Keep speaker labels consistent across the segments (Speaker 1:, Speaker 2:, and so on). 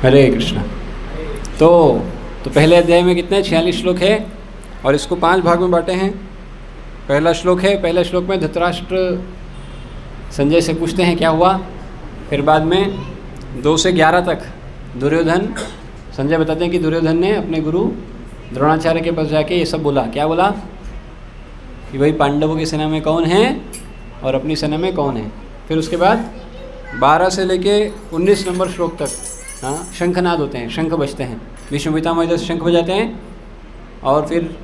Speaker 1: हरे कृष्णा। तो पहले अध्याय में कितने 46 श्लोक है और इसको 5 भाग में बांटे हैं। पहला श्लोक है, पहले श्लोक में धृतराष्ट्र संजय से पूछते हैं क्या हुआ। फिर बाद में 2 से 11 तक दुर्योधन, संजय बताते हैं कि दुर्योधन ने अपने गुरु द्रोणाचार्य के पास जाके ये सब बोला। क्या बोला कि भाई पांडवों की सेना में कौन है और अपनी सेना में कौन है। फिर उसके बाद 12 से लेके 19 नंबर श्लोक तक शंखनाद होते हैं, शंख बजते हैं। भीष्म पितामह इधर से शंख बजाते हैं और फिर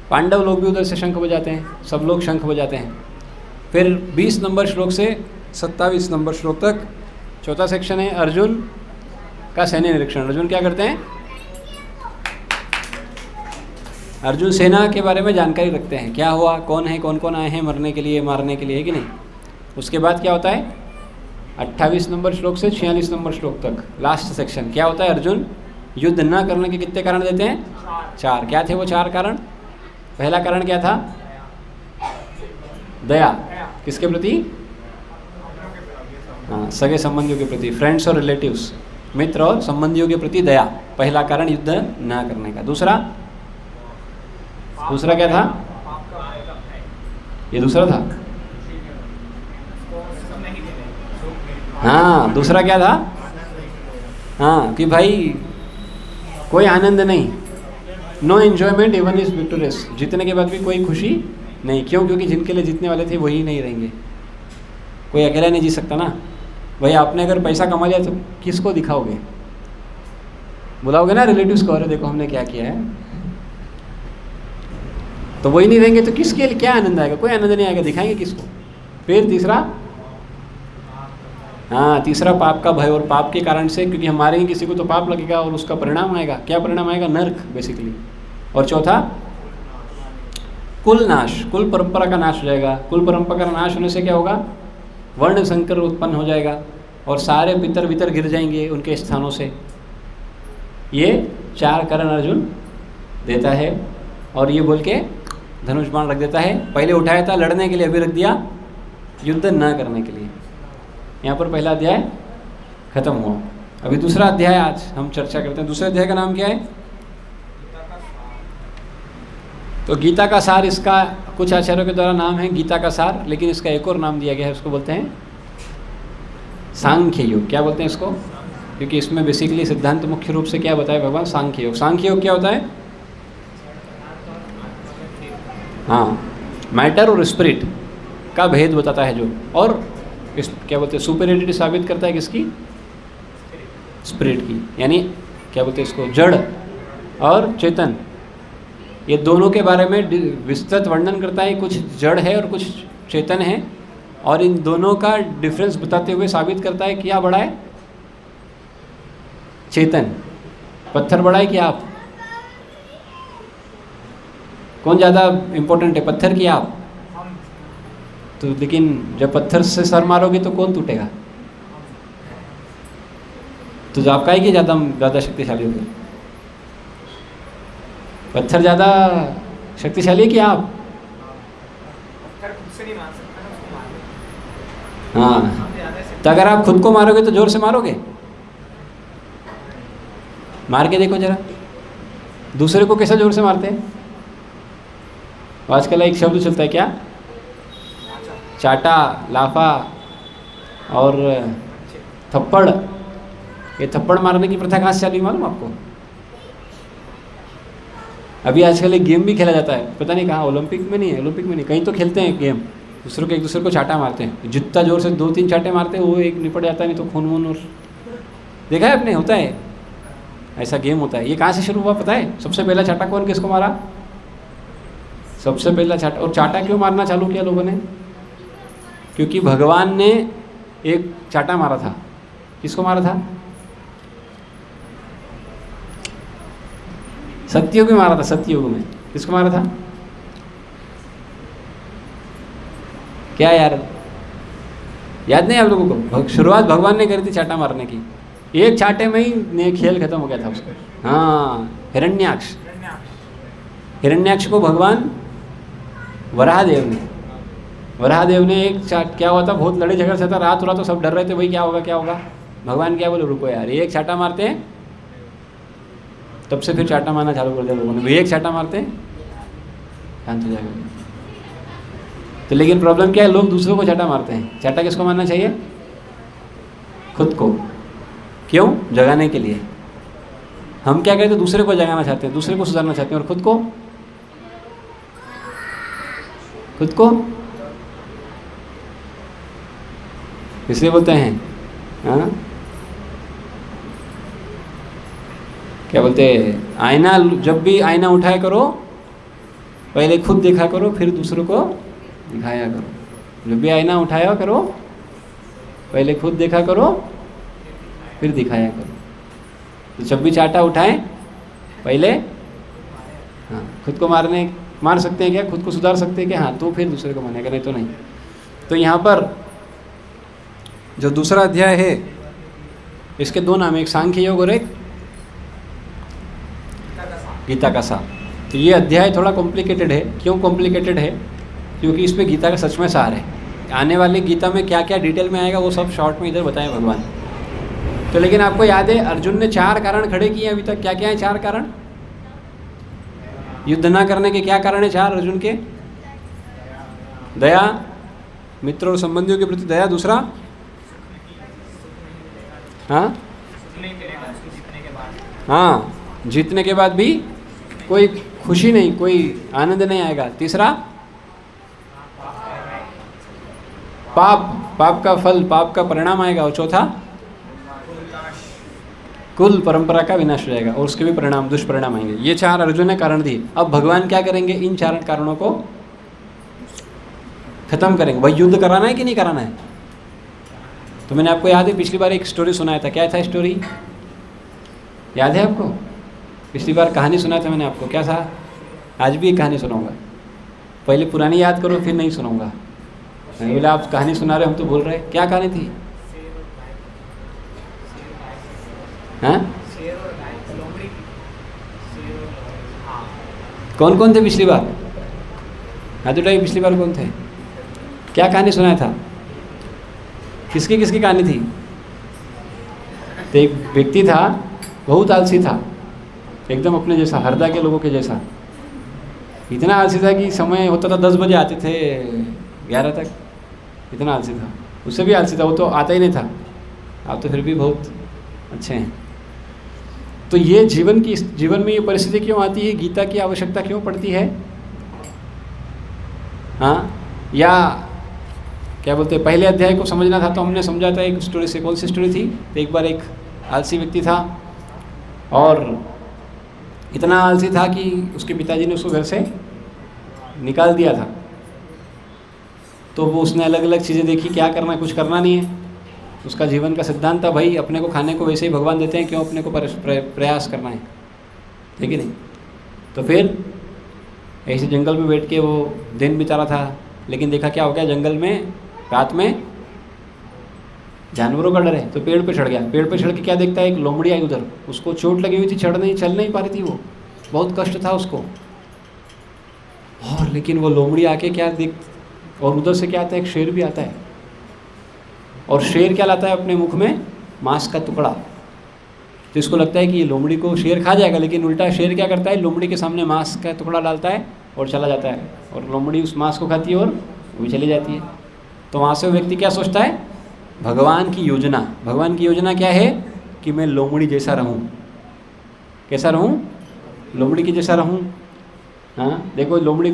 Speaker 1: पांडव लोग भी उधर से शंख बजाते हैं, सब लोग शंख बजाते हैं। फिर 20 नंबर श्लोक से 27 नंबर श्लोक तक चौथा सेक्शन है अर्जुन का सैन्य निरीक्षण। अर्जुन क्या करते हैं? अर्जुन सेना के बारे में जानकारी रखते हैं, क्या हुआ, कौन है, कौन कौन आए हैं मरने के लिए, मारने के लिए, है कि नहीं। उसके बाद क्या होता है 28 नंबर श्लोक से 46 नंबर श्लोक तक लास्ट सेक्शन क्या होता है। अर्जुन युद्ध न करने के कितने कारण देते हैं? 4। क्या थे वो 4 कारण? पहला कारण क्या था? दया। किसके प्रति? हाँ, सगे संबंधियों के प्रति, फ्रेंड्स और रिलेटिव्स, मित्र और संबंधियों के प्रति दया, पहला कारण युद्ध न करने का। दूसरा क्या था? ये दूसरा था। हाँ, दूसरा क्या था? हाँ, कि भाई कोई आनंद नहीं, no enjoyment even is victorious, जीतने के बाद भी कोई खुशी नहीं। क्यों? क्योंकि जिनके लिए जीतने वाले थे वही नहीं रहेंगे। कोई अकेला नहीं जी सकता ना भाई। आपने अगर पैसा कमा लिया तो किसको दिखाओगे? बुलाओगे ना रिलेटिव्स को, अरे देखो हमने क्या किया है। तो वही नहीं रहेंगे तो किसके लिए क्या आनंद आएगा? कोई आनंद नहीं आएगा, दिखाएंगे किसको? फिर तीसरा पाप का भय, और पाप के कारण से, क्योंकि हमारे ही किसी को तो पाप लगेगा और उसका परिणाम आएगा। क्या परिणाम आएगा? नर्क बेसिकली। और चौथा कुल नाश, कुल परंपरा का नाश हो जाएगा। कुल परंपरा का नाश होने से क्या होगा? वर्ण संकर उत्पन्न हो जाएगा और सारे पितर वितर गिर जाएंगे उनके स्थानों से। ये 4 कारण अर्जुन देता है और ये बोल के धनुष बाण रख देता है। पहले उठाया था लड़ने के लिए, अभी रख दिया युद्ध न करने के लिए। यहाँ पर पहला अध्याय खत्म हुआ। अभी दूसरा अध्याय आज हम चर्चा करते हैं। दूसरे अध्याय का नाम क्या है? तो गीता का सार, इसका कुछ आचार्यों के द्वारा नाम है गीता का सार, लेकिन इसका एक और नाम दिया गया है, उसको बोलते हैं सांख्य योग। क्या बोलते हैं इसको? क्योंकि इसमें बेसिकली सिद्धांत मुख्य रूप से क्या बताया भगवान? सांख्य योग। सांख्य योग क्या होता है? हाँ, मैटर और स्पिरिट का भेद बताता है जो, और इस क्या बोलते हैं सुपीरियरिटी साबित करता है किसकी? स्पिरिट की। यानी क्या बोलते हैं इसको? जड़ और चेतन, ये दोनों के बारे में विस्तृत वर्णन करता है। कुछ जड़ है और कुछ चेतन है, और इन दोनों का डिफरेंस बताते हुए साबित करता है क्या बड़ा है? चेतन। पत्थर बड़ा है कि आप? कौन ज़्यादा इम्पोर्टेंट है, पत्थर की आप? तो लेकिन जब पत्थर से सर मारोगे तो कौन टूटेगा? तो आपका ही कि ज़्यादा शक्तिशाली होगा? पत्थर ज़्यादा शक्तिशाली है कि आप?
Speaker 2: पत्थर खुद से नहीं मार सकता।
Speaker 1: हाँ, तो अगर आप खुद को मारोगे तो जोर से मारोगे? मार के देखो जरा, दूसरे को कैसा जोर से मारते हैं। आजकल एक शब्द चलता है क्या? चाटा, लाफा और थप्पड़। ये थप्पड़ मारने की प्रथा कहाँ से चली मालूम आपको? अभी आजकल एक गेम भी खेला जाता है, पता नहीं कहाँ, ओलंपिक में नहीं है, ओलंपिक में नहीं, कहीं तो खेलते हैं गेम, दूसरों को एक दूसरे को चाटा मारते हैं। जितना जोर से 2-3 चाटे मारते हैं वो एक निपट जाता है, नहीं तो खून वून। और देखा है आपने? होता है ऐसा गेम होता है। ये कहाँ से शुरू हुआ पता है? सबसे पहला चाटा कौन किसको मारा? सबसे पहला चाटा। और चाटा क्यों मारना चालू किया लोगों ने? क्योंकि भगवान ने एक चाटा मारा था। किसको मारा था? सत्ययुग में मारा था। सत्ययुग में किसको मारा था? क्या यार, याद नहीं आप लोगों को? शुरुआत भगवान ने करी थी चाटा मारने की। एक चाटे में ही खेल खत्म हो गया था उसका। हाँ, हिरण्याक्ष। हिरण्याक्ष को भगवान वराहदेव ने एक चाट, क्या हुआ था, बहुत लड़े झगड़ से था, रात हो रहा तो सब डर रहे थे भाई क्या होगा क्या होगा। भगवान क्या बोले? रुको यार, एक चाटा मारते हैं तब से फिर चाटा मारना चालू कर दिया लोगों ने। वे एक चाटा मारते हैं शांत हो जाएगा। तो लेकिन प्रॉब्लम क्या है, लोग दूसरों को चाटा मारते हैं। चाटा किसको मारना चाहिए? खुद को। क्यों? जगाने के लिए। हम क्या कहते हैं, दूसरे को जगाना चाहते हैं, दूसरे को सुधारना चाहते हैं, और खुद को इसलिए बोलते हैं हाँ, क्या बोलते हैं, आईना, जब भी आईना उठाया करो पहले खुद देखा करो, फिर दूसरों को दिखाया करो। जब भी आईना उठाया करो पहले खुद देखा करो, फिर दिखाया करो। तो जब भी चाटा उठाएं पहले हाँ, खुद को मार सकते हैं क्या, खुद को सुधार सकते हैं क्या, हाँ, तो फिर दूसरे को मानेगा, नहीं तो नहीं। तो यहाँ पर जो दूसरा अध्याय है इसके दो नाम, एक सांख्य योग और एक गीता का सार। तो ये अध्याय थोड़ा कॉम्प्लिकेटेड है। क्यों कॉम्प्लिकेटेड है? क्योंकि इसमें गीता का सच में सार है। आने वाली गीता में क्या क्या डिटेल में आएगा वो सब शॉर्ट में इधर बताएं भगवान। तो लेकिन आपको याद है अर्जुन ने 4 कारण खड़े किए अभी तक। क्या क्या है 4 कारण? युद्ध ना करने के क्या कारण है 4 अर्जुन के? दया, मित्र और संबंधियों के प्रति दया। दूसरा हाँ, जीतने के बाद भी कोई खुशी नहीं, कोई आनंद नहीं आएगा। तीसरा पाप का फल, पाप का परिणाम आएगा। और चौथा कुल परंपरा का विनाश हो जाएगा और उसके भी परिणाम, दुष्परिणाम आएंगे। ये 4 अर्जुन ने कारण दिए। अब भगवान क्या करेंगे? इन 4 कारणों को खत्म करेंगे। वही युद्ध कराना है कि नहीं कराना है? तो मैंने आपको याद है पिछली बार एक स्टोरी सुनाया था। क्या था स्टोरी? याद है आपको? पिछली बार कहानी सुनाया था मैंने आपको। क्या था? आज भी एक कहानी सुनाऊंगा। पहले पुरानी याद करो, फिर नहीं सुनाऊंगा। मैंने बोला आप कहानी सुना रहे, हम तो बोल रहे। क्या कहानी थी? हाँ, कौन कौन थे पिछली बार? हाथ उठाइए, पिछली बार कौन थे? क्या कहानी सुनाया था? किसकी किसकी कहानी थी? तो एक व्यक्ति था, बहुत आलसी था, एकदम अपने जैसा, हरदा के लोगों के जैसा। इतना आलसी था कि समय होता था 10 बजे आते थे 11 तक। इतना आलसी था। उससे भी आलसी था, वो तो आता ही नहीं था। आप तो फिर भी बहुत अच्छे हैं। तो ये जीवन में ये परिस्थिति क्यों आती है? गीता की आवश्यकता क्यों पड़ती है? हाँ, या क्या बोलते हैं, पहले अध्याय को समझना था तो हमने समझा था एक स्टोरी से। कौन सी स्टोरी थी? तो एक बार एक आलसी व्यक्ति था और इतना आलसी था कि उसके पिताजी ने उसको घर से निकाल दिया था। तो वो उसने अलग अलग चीज़ें देखी, क्या करना है, कुछ करना नहीं है। उसका जीवन का सिद्धांत था, भाई अपने को खाने को वैसे ही भगवान देते हैं, क्यों अपने को प्रयास करना है, ठीक है नहीं? तो फिर ऐसे जंगल में बैठ के वो दिन बिता रहा था। लेकिन देखा क्या हो गया, जंगल में रात में जानवरों का डर है, तो पेड़ पे चढ़ गया। पेड़ पे चढ़ के क्या देखता है, एक लोमड़ी आई उधर। उसको चोट लगी हुई थी, चल नहीं पा रही थी, वो बहुत कष्ट था उसको। और लेकिन वो लोमड़ी आके क्या और उधर से क्या आता है, एक शेर भी आता है। और शेर क्या लाता है अपने मुख में? मांस का टुकड़ा। तो इसको लगता है कि ये लोमड़ी को शेर खा जाएगा, लेकिन उल्टा शेर क्या करता है, लोमड़ी के सामने मांस का टुकड़ा डालता है और चला जाता है। और लोमड़ी उस मांस को खाती है और वो भी चली जाती है। तो वहाँ से वो व्यक्ति क्या सोचता है? भगवान की योजना क्या है कि मैं लोमड़ी जैसा रहूं। कैसा रहूं? लोमड़ी के जैसा रहूं। हाँ, देखो लोमड़ी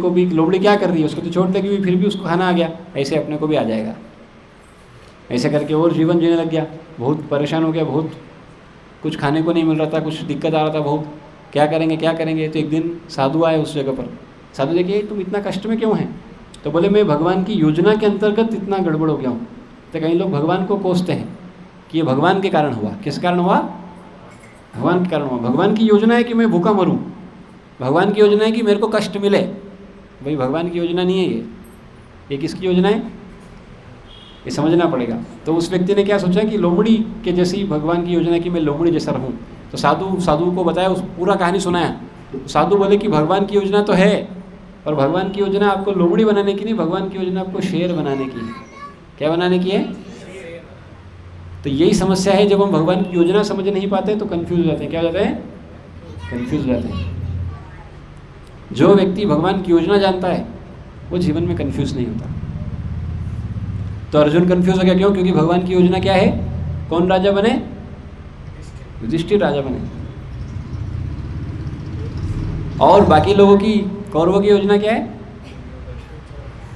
Speaker 1: क्या कर रही है, उसको तो चोट लगी हुई, फिर भी उसको खाना आ गया। ऐसे अपने को भी आ जाएगा। ऐसे करके और जीवन जीने लग गया। बहुत परेशान हो गया, बहुत कुछ खाने को नहीं मिल रहा था, कुछ दिक्कत आ रहा था बहुत। क्या करेंगे। तो एक दिन साधु आए उस जगह पर। साधु देखिए तुम इतना कष्ट में क्यों हैं? तो बोले मैं भगवान की योजना के अंतर्गत इतना गड़बड़ हो गया हूँ। तो कई लोग भगवान को कोसते हैं कि ये भगवान के कारण हुआ। किस कारण हुआ? भगवान के कारण हुआ। भगवान की योजना है कि मैं भूखा मरूं, भगवान की योजना है कि मेरे को कष्ट मिले। भाई भगवान की योजना नहीं है ये किसकी योजना है? ये समझना पड़ेगा। तो उस व्यक्ति ने क्या सोचा कि लोमड़ी के जैसी भगवान की योजना है कि मैं लोमड़ी जैसा रहूं। तो साधु को बताया, उस पूरा कहानी सुनाया। साधु बोले कि भगवान की योजना तो है, पर भगवान की योजना आपको लोमड़ी बनाने की नहीं, भगवान की योजना आपको शेर बनाने की है। क्या बनाने की है? तो यही समस्या है, जब हम भगवान की योजना समझ नहीं पाते तो कंफ्यूज हो जाते हैं। क्या हो जाता है? कंफ्यूज रहते हैं। जो व्यक्ति भगवान की योजना जानता है वो जीवन में कंफ्यूज नहीं होता। तो अर्जुन कंफ्यूज हो गया, क्यों? क्योंकि भगवान की योजना क्या है? कौन राजा बने? युधिष्ठिर राजा बने। और बाकी लोगों की, कौरवों की योजना क्या है?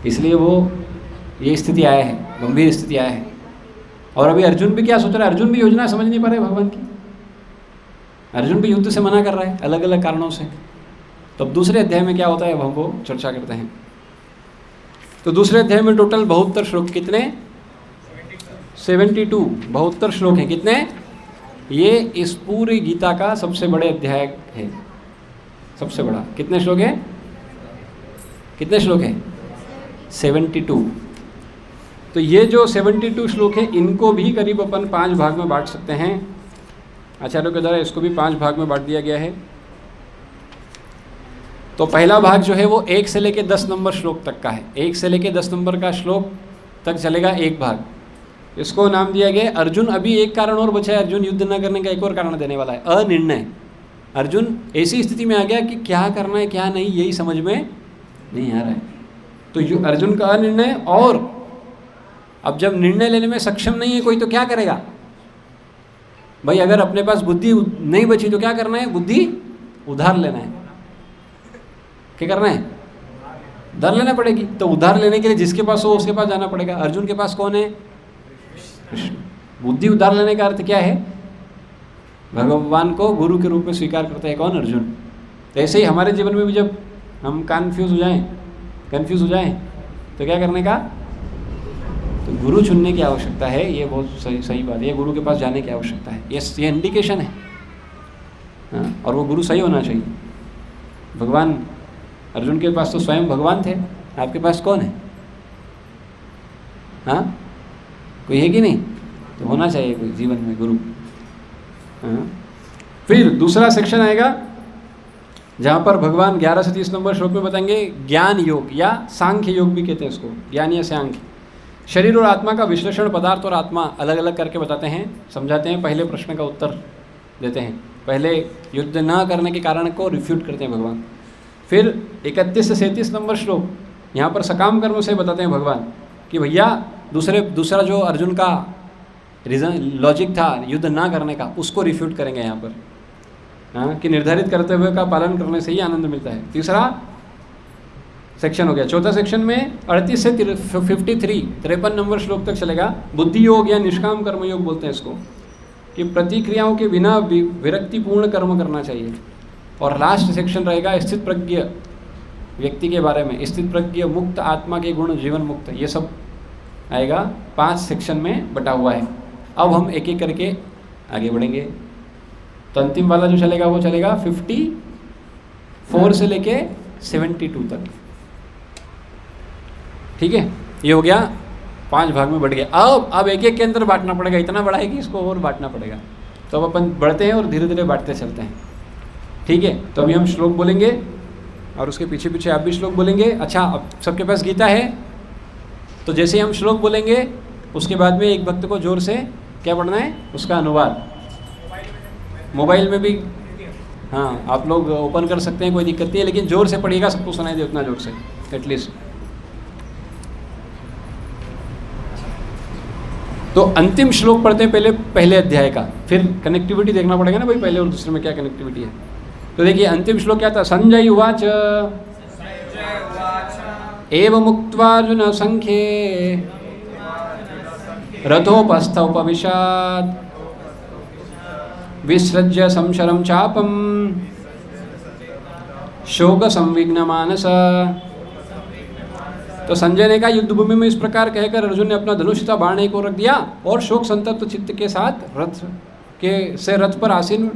Speaker 1: इसलिए वो ये स्थिति आया है, गंभीर स्थिति आया है। और अभी अर्जुन भी क्या सोच रहा है? अर्जुन भी योजना समझ नहीं पा रहे भगवान की। अर्जुन भी युद्ध से मना कर रहा है अलग अलग कारणों से। तो अब दूसरे अध्याय में क्या होता है हम वो चर्चा करते हैं। तो दूसरे अध्याय में टोटल 72 श्लोक, कितने? 72 72 श्लोक हैं। कितने? ये इस पूरी गीता का सबसे बड़े अध्याय है, सबसे बड़ा। कितने श्लोक है? कितने श्लोक है? 72। तो ये जो 72 श्लोक है इनको भी करीब अपन 5 भाग में बांट सकते हैं। आचार्यों के द्वारा इसको भी 5 भाग में बांट दिया गया है। तो पहला भाग जो है वो 1 से लेकर 10 नंबर श्लोक तक का है। 1 से लेकर 10 नंबर का श्लोक तक चलेगा एक भाग। इसको नाम दिया गया अर्जुन। अभी एक कारण और बचा है, अर्जुन युद्ध न करने का एक और कारण देने वाला है, अनिर्णय। अर्जुन ऐसी स्थिति में आ गया कि क्या करना है क्या नहीं यही समझ में नहीं आ रहा है। तो अर्जुन का अनिर्णय, और अब जब निर्णय लेने में सक्षम नहीं है कोई तो क्या करेगा भाई? अगर अपने पास बुद्धि नहीं बची तो क्या करना है? बुद्धि उधार लेना है। क्या करना है? उधार लेना पड़ेगी। तो उधार लेने के लिए जिसके पास हो उसके पास जाना पड़ेगा। अर्जुन के पास कौन है? कृष्ण। बुद्धि उधार लेने का अर्थ क्या है? भगवान को गुरु के रूप में स्वीकार करता है कौन? अर्जुन। तो ऐसे ही हमारे जीवन में भी जब हम कंफ्यूज हो जाएं तो क्या करने का? तो गुरु चुनने की आवश्यकता है। ये बहुत सही बात है। ये गुरु के पास जाने की आवश्यकता है। ये इंडिकेशन है। हाँ, और वो गुरु सही होना चाहिए। भगवान अर्जुन के पास तो स्वयं भगवान थे, आपके पास कौन है? हाँ, कोई है कि नहीं? तो होना चाहिए कोई जीवन में गुरु। हाँ। फिर दूसरा सेक्शन आएगा जहाँ पर भगवान 11 से 30 नंबर श्लोक में बताएंगे ज्ञान योग, या सांख्य योग भी कहते हैं इसको, ज्ञान या सांख्य। शरीर और आत्मा का विश्लेषण, पदार्थ और आत्मा अलग अलग करके बताते हैं, समझाते हैं। पहले प्रश्न का उत्तर देते हैं। पहले युद्ध न करने के कारण को रिफ्यूट करते हैं भगवान। फिर 31 से 37 नंबर श्लोक, यहाँ पर सकाम कर्म से बताते हैं भगवान कि भैया दूसरा जो अर्जुन का रीज़न लॉजिक था युद्ध ना करने का, उसको रिफ्यूट करेंगे यहाँ पर। हाँ, कि निर्धारित कर्तव्य का पालन करने से ही आनंद मिलता है। तीसरा सेक्शन हो गया। चौथा सेक्शन में 38 से 53 नंबर श्लोक तक चलेगा। बुद्धि योग या निष्काम कर्म योग बोलते हैं इसको, कि प्रतिक्रियाओं के बिना विरक्तिपूर्ण कर्म करना चाहिए। और लास्ट सेक्शन रहेगा स्थित प्रज्ञ व्यक्ति के बारे में, स्थित प्रज्ञ, मुक्त आत्मा के गुण, जीवन मुक्त, ये सब आएगा। 5 सेक्शन में बटा हुआ है। अब हम एक एक करके आगे बढ़ेंगे। तो अंतिम वाला जो चलेगा वो चलेगा 54 से लेके 72 तक। ठीक है, ये हो गया 5 भाग में बढ़ गया। अब एक एक के अंदर बांटना पड़ेगा। इतना बड़ा है कि इसको और बांटना पड़ेगा। तो अब अपन बढ़ते हैं और धीरे धीरे बांटते चलते हैं। ठीक है, तो अभी हम श्लोक बोलेंगे और उसके पीछे पीछे आप भी श्लोक बोलेंगे। अच्छा, अब सबके पास गीता है तो जैसे हम श्लोक बोलेंगे उसके बाद में एक भक्त को जोर से क्या पढ़ना है, उसका अनुवाद मोबाइल में भी। हाँ, आप लोग ओपन कर सकते हैं, कोई दिक्कत नहीं है, लेकिन जोर से पढ़िएगा, सबको सुनाई दे उतना जोर से एटलीस्ट। तो अंतिम श्लोक पढ़ते हैं पहले अध्याय का, फिर कनेक्टिविटी देखना पड़ेगा ना भाई, पहले और दूसरे में क्या कनेक्टिविटी है। तो देखिए अंतिम श्लोक क्या था। संजय उवाच एवमुक्त्वा अर्जुन संख्ये रथोपस्थ उपविशात् विसृज्य संशरं चापं शोक संविघ्न मानस। तो संजय ने कहा, युद्ध भूमि में इस प्रकार कहकर अर्जुन ने अपना धनुष तथा बाण एक ओर रख दिया और शोक संतप्त चित्त के साथ रथ पर आसीन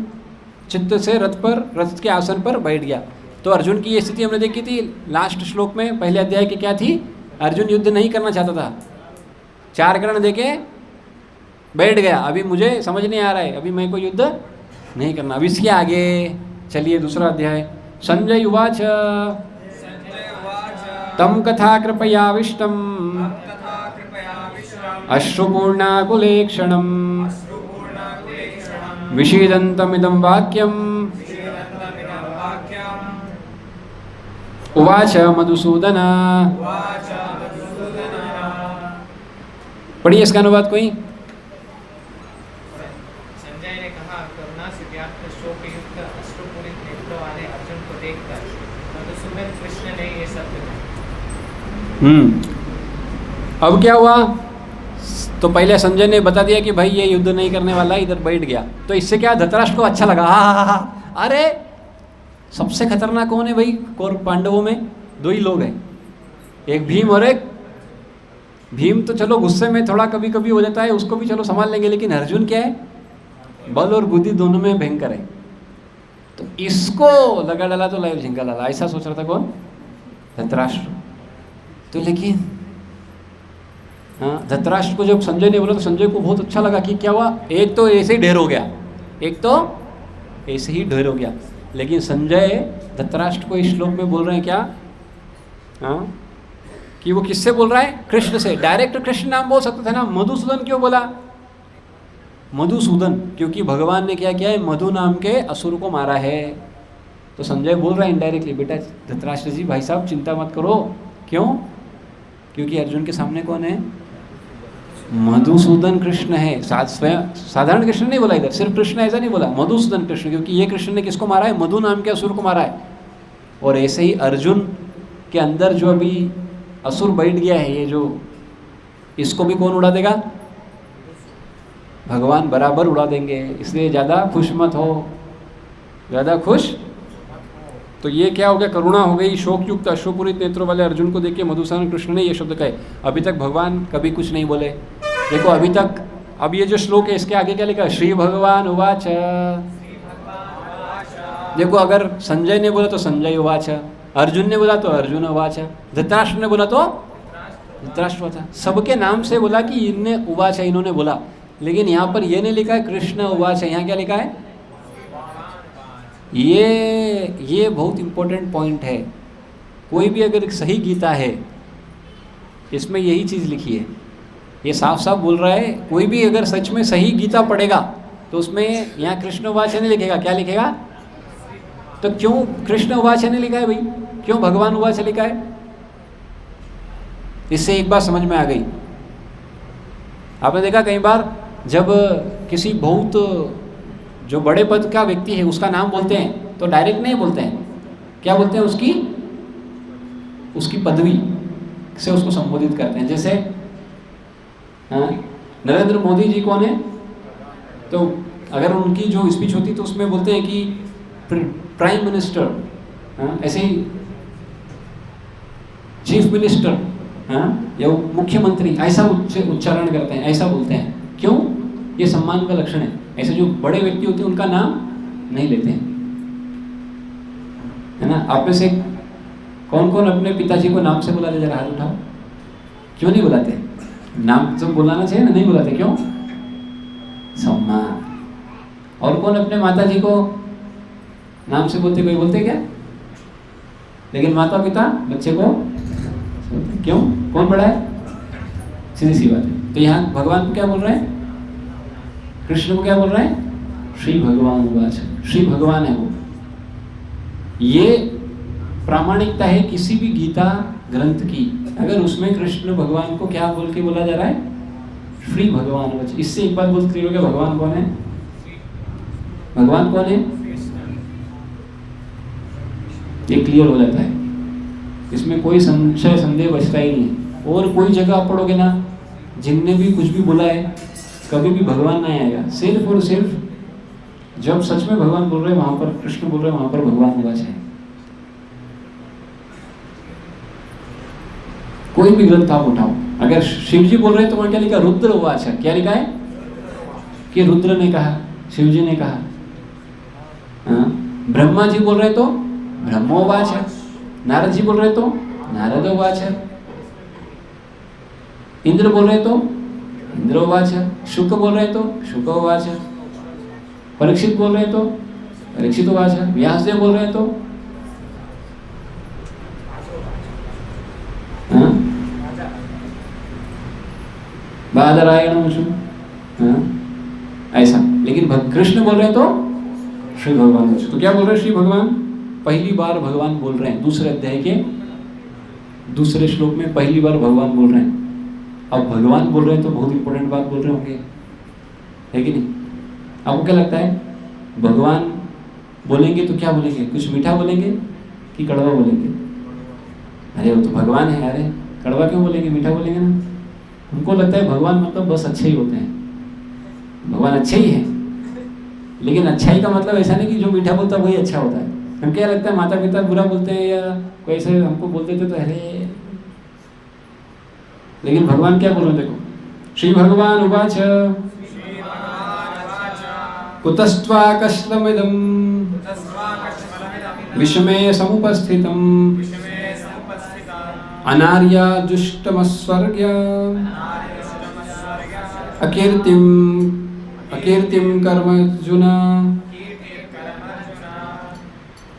Speaker 1: चित्त से रथ के आसन पर बैठ गया। तो अर्जुन की ये स्थिति हमने देखी थी लास्ट श्लोक में। पहले अध्याय की क्या थी? अर्जुन युद्ध नहीं करना चाहता था, 4 कारण देके बैठ गया। अभी मुझे समझ नहीं आ रहा है, अभी मैं को युद्ध नहीं करना। अब इसके आगे चलिए दूसरा अध्याय। संजय उवाच तम कथा कृपयाविष्टम अश्रुपूर्णाकुलेक्षणं विषीदन्तमिदं वाक्यं उवाच मधुसूदन।
Speaker 2: उवाच मधुसूदनः।
Speaker 1: पढ़िए इसका अनुवाद कोई।
Speaker 2: संजय ने कहा, करुणा से व्याप्त शोकयुक्त अश्रुपूरित नेत्रों वाले अर्जुन को देखकर मधुसूदन कृष्ण ने ये शब्द कहा।
Speaker 1: अब क्या हुआ? तो पहले संजय ने बता दिया कि भाई ये युद्ध नहीं करने वाला, इधर बैठ गया। तो इससे क्या धृतराष्ट्र को अच्छा लगा। अरे सबसे खतरनाक कौन है भाई? कौरव पांडवों में दो ही लोग हैं, एक भीम और एक। भीम तो चलो गुस्से में थोड़ा कभी कभी हो जाता है, उसको भी चलो संभाल लेंगे, लेकिन अर्जुन क्या है? बल और बुद्धि दोनों में भयंकर है। तो इसको लगा डाला तो लाइव झिंगा डाला, ऐसा सोच रहा था कौन? धृतराष्ट्र। तो लेकिन हाँ, धृतराष्ट्र को जब संजय ने बोला तो संजय को बहुत अच्छा लगा कि क्या हुआ, एक तो ऐसे ही ढेर हो गया, एक तो ऐसे ही ढेर हो गया। लेकिन संजय धृतराष्ट्र को इस श्लोक में बोल रहे हैं क्या? हाँ, कि वो किससे बोल रहा है? कृष्ण से। डायरेक्ट कृष्ण नाम बोल सकते थे ना, मधुसूदन क्यों बोला? मधुसूदन क्योंकि भगवान ने क्या किया है? मधु नाम के असुर को मारा है। तो संजय बोल रहा है इनडायरेक्टली, बेटा धृतराष्ट्र जी भाई साहब चिंता मत करो। क्यों? क्योंकि अर्जुन के सामने कौन है? मधुसूदन कृष्ण है। साधारण कृष्ण नहीं बोला इधर, सिर्फ कृष्ण ऐसा नहीं बोला, मधुसूदन कृष्ण, क्योंकि ये कृष्ण ने किसको मारा है? मधु नाम के असुर को मारा है। और ऐसे ही अर्जुन के अंदर जो अभी असुर बैठ गया है, ये जो, इसको भी कौन उड़ा देगा? भगवान बराबर उड़ा देंगे। इसलिए ज़्यादा खुश मत हो, ज़्यादा खुश। तो ये क्या हो गया? करुणा हो गई। शोकयुक्त अश्रुपूरित नेत्रों वाले अर्जुन को देख के मधुसूदन कृष्ण ने ये शब्द कहे। अभी तक भगवान कभी कुछ नहीं बोले। देखो अभी तक, अब ये जो श्लोक है इसके आगे क्या लिखा है? श्री भगवान उवाच। देखो अगर संजय ने बोला तो संजय उवाच, अर्जुन ने बोला तो अर्जुन उवाच, धृतराष्ट्र ने बोला तो धृतराष्ट्र उवाच। सबके नाम से बोला कि इनने उवाच, इन्होंने बोला। लेकिन यहाँ पर ये नहीं लिखा है कृष्ण उवाच, यहाँ क्या लिखा है? ये बहुत इंपॉर्टेंट पॉइंट है। कोई भी अगर सही गीता है, इसमें यही चीज़ लिखी है। ये साफ साफ बोल रहा है, कोई भी अगर सच में सही गीता पढ़ेगा तो उसमें यहाँ कृष्ण उवाच नहीं लिखेगा। क्या लिखेगा? तो क्यों कृष्ण उवाच नहीं लिखा है भाई? क्यों भगवान उवाच लिखा है? इससे एक बात समझ में आ गई। आपने देखा कई बार जब किसी बहुत जो बड़े पद का व्यक्ति है उसका नाम बोलते हैं तो डायरेक्ट नहीं बोलते हैं, क्या बोलते हैं? उसकी पदवी से उसको संबोधित करते हैं। जैसे नरेंद्र मोदी जी कौन है? तो अगर उनकी जो स्पीच होती तो उसमें बोलते हैं कि प्राइम मिनिस्टर, ऐसे ही चीफ मिनिस्टर, या मुख्यमंत्री, ऐसा उच्चारण करते हैं, ऐसा बोलते हैं। क्यों? ये सम्मान का लक्षण है। ऐसे जो बड़े व्यक्ति होते हैं उनका नाम नहीं लेते हैं, है ना। आप में से कौन कौन अपने पिताजी को नाम से बुला ले? जरा हाथ उठाओ। क्यों नहीं बुलाते? नाम तो बुलाना चाहिए ना, नहीं बुलाते क्यों? सम्मान। और कौन अपने माता जी को नाम से बोलते? कोई बोलते क्या? लेकिन माता पिता बच्चे को क्यों? कौन बड़ा है? सीधी सी बात है। तो यहाँ भगवान को क्या बोल रहे हैं? कृष्ण को क्या बोल रहे हैं? श्री भगवान उवाच। श्री भगवान है वो। ये प्रामाणिकता है किसी भी गीता ग्रंथ की। अगर उसमें कृष्ण भगवान को क्या बोल के बोला जा रहा है? श्री भगवान उवाच। इससे एक बात बहुत क्लियर हो गया, भगवान कौन है? भगवान कौन है? ये क्लियर हो जाता है, इसमें कोई संशय संदेह बचता ही नहीं। और कोई जगह आप पढ़ोगे ना, जिनने भी कुछ भी बोला है कभी भी भगवान नहीं आएगा। सिर्फ और सिर्फ जब सच में भगवान बोल रहे हैं वहां पर, कृष्ण बोल रहे हैं वहां पर भगवान उवाच है। कोई भी ग्रंथ आप उठाओ, अगर शिव जी बोल रहे हैं तो वहां क्या लिखा? रुद्र उवाच है। क्या लिखा है? कि रुद्र ने कहा, शिव जी ने कहा। ब्रह्मा जी बोल रहे तो ब्रह्मोवाच है। नारद जी बोल रहे तो नारद उवाच है। इंद्र बोल रहे तो इंद्रोवाच है। शुक बोल रहे तो शुकोवाच है। परीक्षित बोल रहे तो परीक्षित उवाच है। व्यासदेव बोल रहे तो बादरायण ऐसा। लेकिन कृष्ण बोल रहे तो श्री भगवान। तो क्या बोल रहे हैं? श्री भगवान। पहली बार भगवान बोल रहे हैं दूसरे अध्याय के दूसरे श्लोक में पहली बार भगवान बोल रहे हैं। अब भगवान बोल रहे हैं तो बहुत इंपॉर्टेंट बात बोल रहे होंगे, है कि नहीं? आपको क्या लगता है, भगवान बोलेंगे तो क्या बोलेंगे? कुछ मीठा बोलेंगे कि कड़वा बोलेंगे? अरे वो तो भगवान है, अरे कड़वा क्यों बोलेंगे, मीठा बोलेंगे ना। हमको लगता है भगवान मतलब बस अच्छे ही होते हैं, भगवान अच्छे ही है। लेकिन अच्छाई का मतलब ऐसा नहीं कि जो मीठा बोलता है वही अच्छा होता है। हम क्या लगता है माता पिता बुरा बोलते हैं या कोई ऐसे हमको बोल देते तो अरे, लेकिन भगवान क्या बोल रहे हैं देखो। श्री भगवान उवाच कुतस्त्वा कश्लमिदं विषमे समुपस्थितं अनार्या जुष्टमस्वर्ग्य अकीर्तिम कर्म अर्जुन।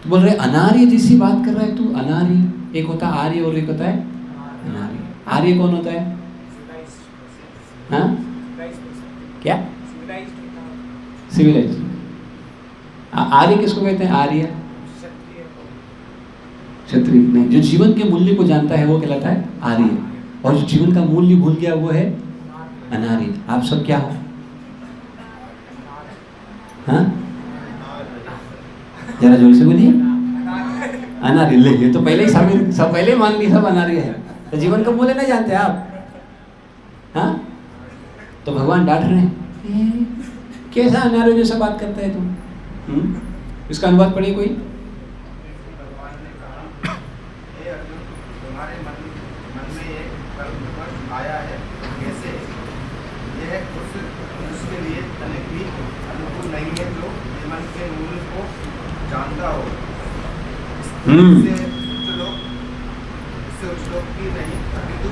Speaker 1: तो बोल रहे अनार्य जैसी बात कर रहा है तू, अनार्य। एक होता है आर्य और एक होता है अनार्य। आर्य कौन होता है? हाँ क्या? सिविलाइज। आर्य किसको कहते हैं? आर्य क्षत्रिय नहीं, जो जीवन के मूल्य को जानता है वो कहलाता है आर्य, और जो जीवन का मूल्य भूल गया वो है अनार्य। आप सब क्या हो? हाँ जरा जोर से बोलिए। अनार्य। ले ये तो पहले ही सब पहले ही मान ली सब अनार्य है, तो जीवन का मूल्य नहीं जानते आप। हाँ तो भगवान डांट रहे हैं, कैसा अनार्य जैसा बात करता है तुम? इसका अनुवाद पढ़िए कोई।
Speaker 3: आया है कैसे यह उसके लिए भी अनुकूल नहीं है जो मन के मूल को जानता हो। इससे उच्च लोक की नहीं अपितु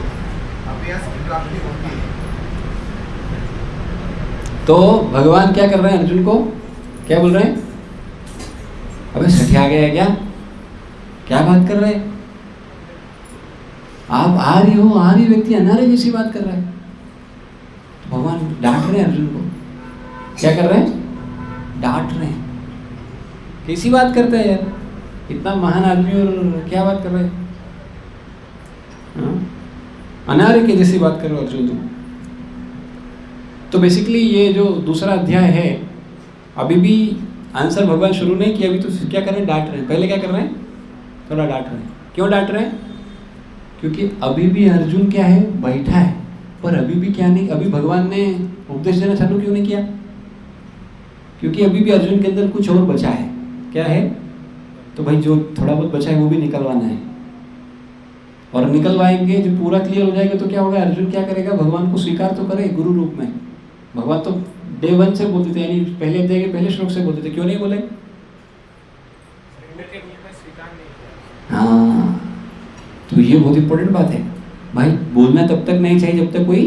Speaker 3: अभ्यास की प्राप्ति होती है।
Speaker 1: तो भगवान क्या कर रहे हैं? अर्जुन को क्या बोल रहे हैं? अबे सठिया गया है क्या? क्या बात कर रहे हैं आप? आर्य हो, आर्य व्यक्ति अनार्य जैसी बात कर रहा है। तो भगवान डांट रहे हैं अर्जुन को। क्या कर रहे हैं? डांट रहे हैं। कैसी बात करता है यार, इतना महान आदमी और क्या बात कर रहे हैं? अनार्य की जैसी बात कर रहे हो अर्जुन तुम। तो बेसिकली ये जो दूसरा अध्याय है, अभी भी आंसर भगवान शुरू नहीं किया, अभी तो क्या कर रहे हैं? डांट रहे हैं। पहले क्या कर रहे हैं? थोड़ा डांट रहे हैं। क्यों डांट रहे हैं? क्योंकि अभी भी अर्जुन क्या है? बैठा है, पर अभी भी क्या नहीं, अभी भगवान ने उपदेश देना चालू क्यों नहीं किया? क्योंकि अभी भी अर्जुन के अंदर कुछ और बचा है। क्या है? तो भाई जो थोड़ा बहुत बचा है वो भी निकलवाना है, और निकलवाएंगे जो पूरा क्लियर हो जाएगा तो क्या होगा? अर्जुन क्या करेगा? भगवान को स्वीकार तो करे गुरु रूप में। भगवान तो डे 1 से बोलते थे, यानी पहले अध्याय के पहले श्लोक से बोलते थे। क्यों नहीं बोले? हाँ तो ये बहुत इंपॉर्टेंट बात है भाई। बोलना तब तक नहीं चाहिए जब तक कोई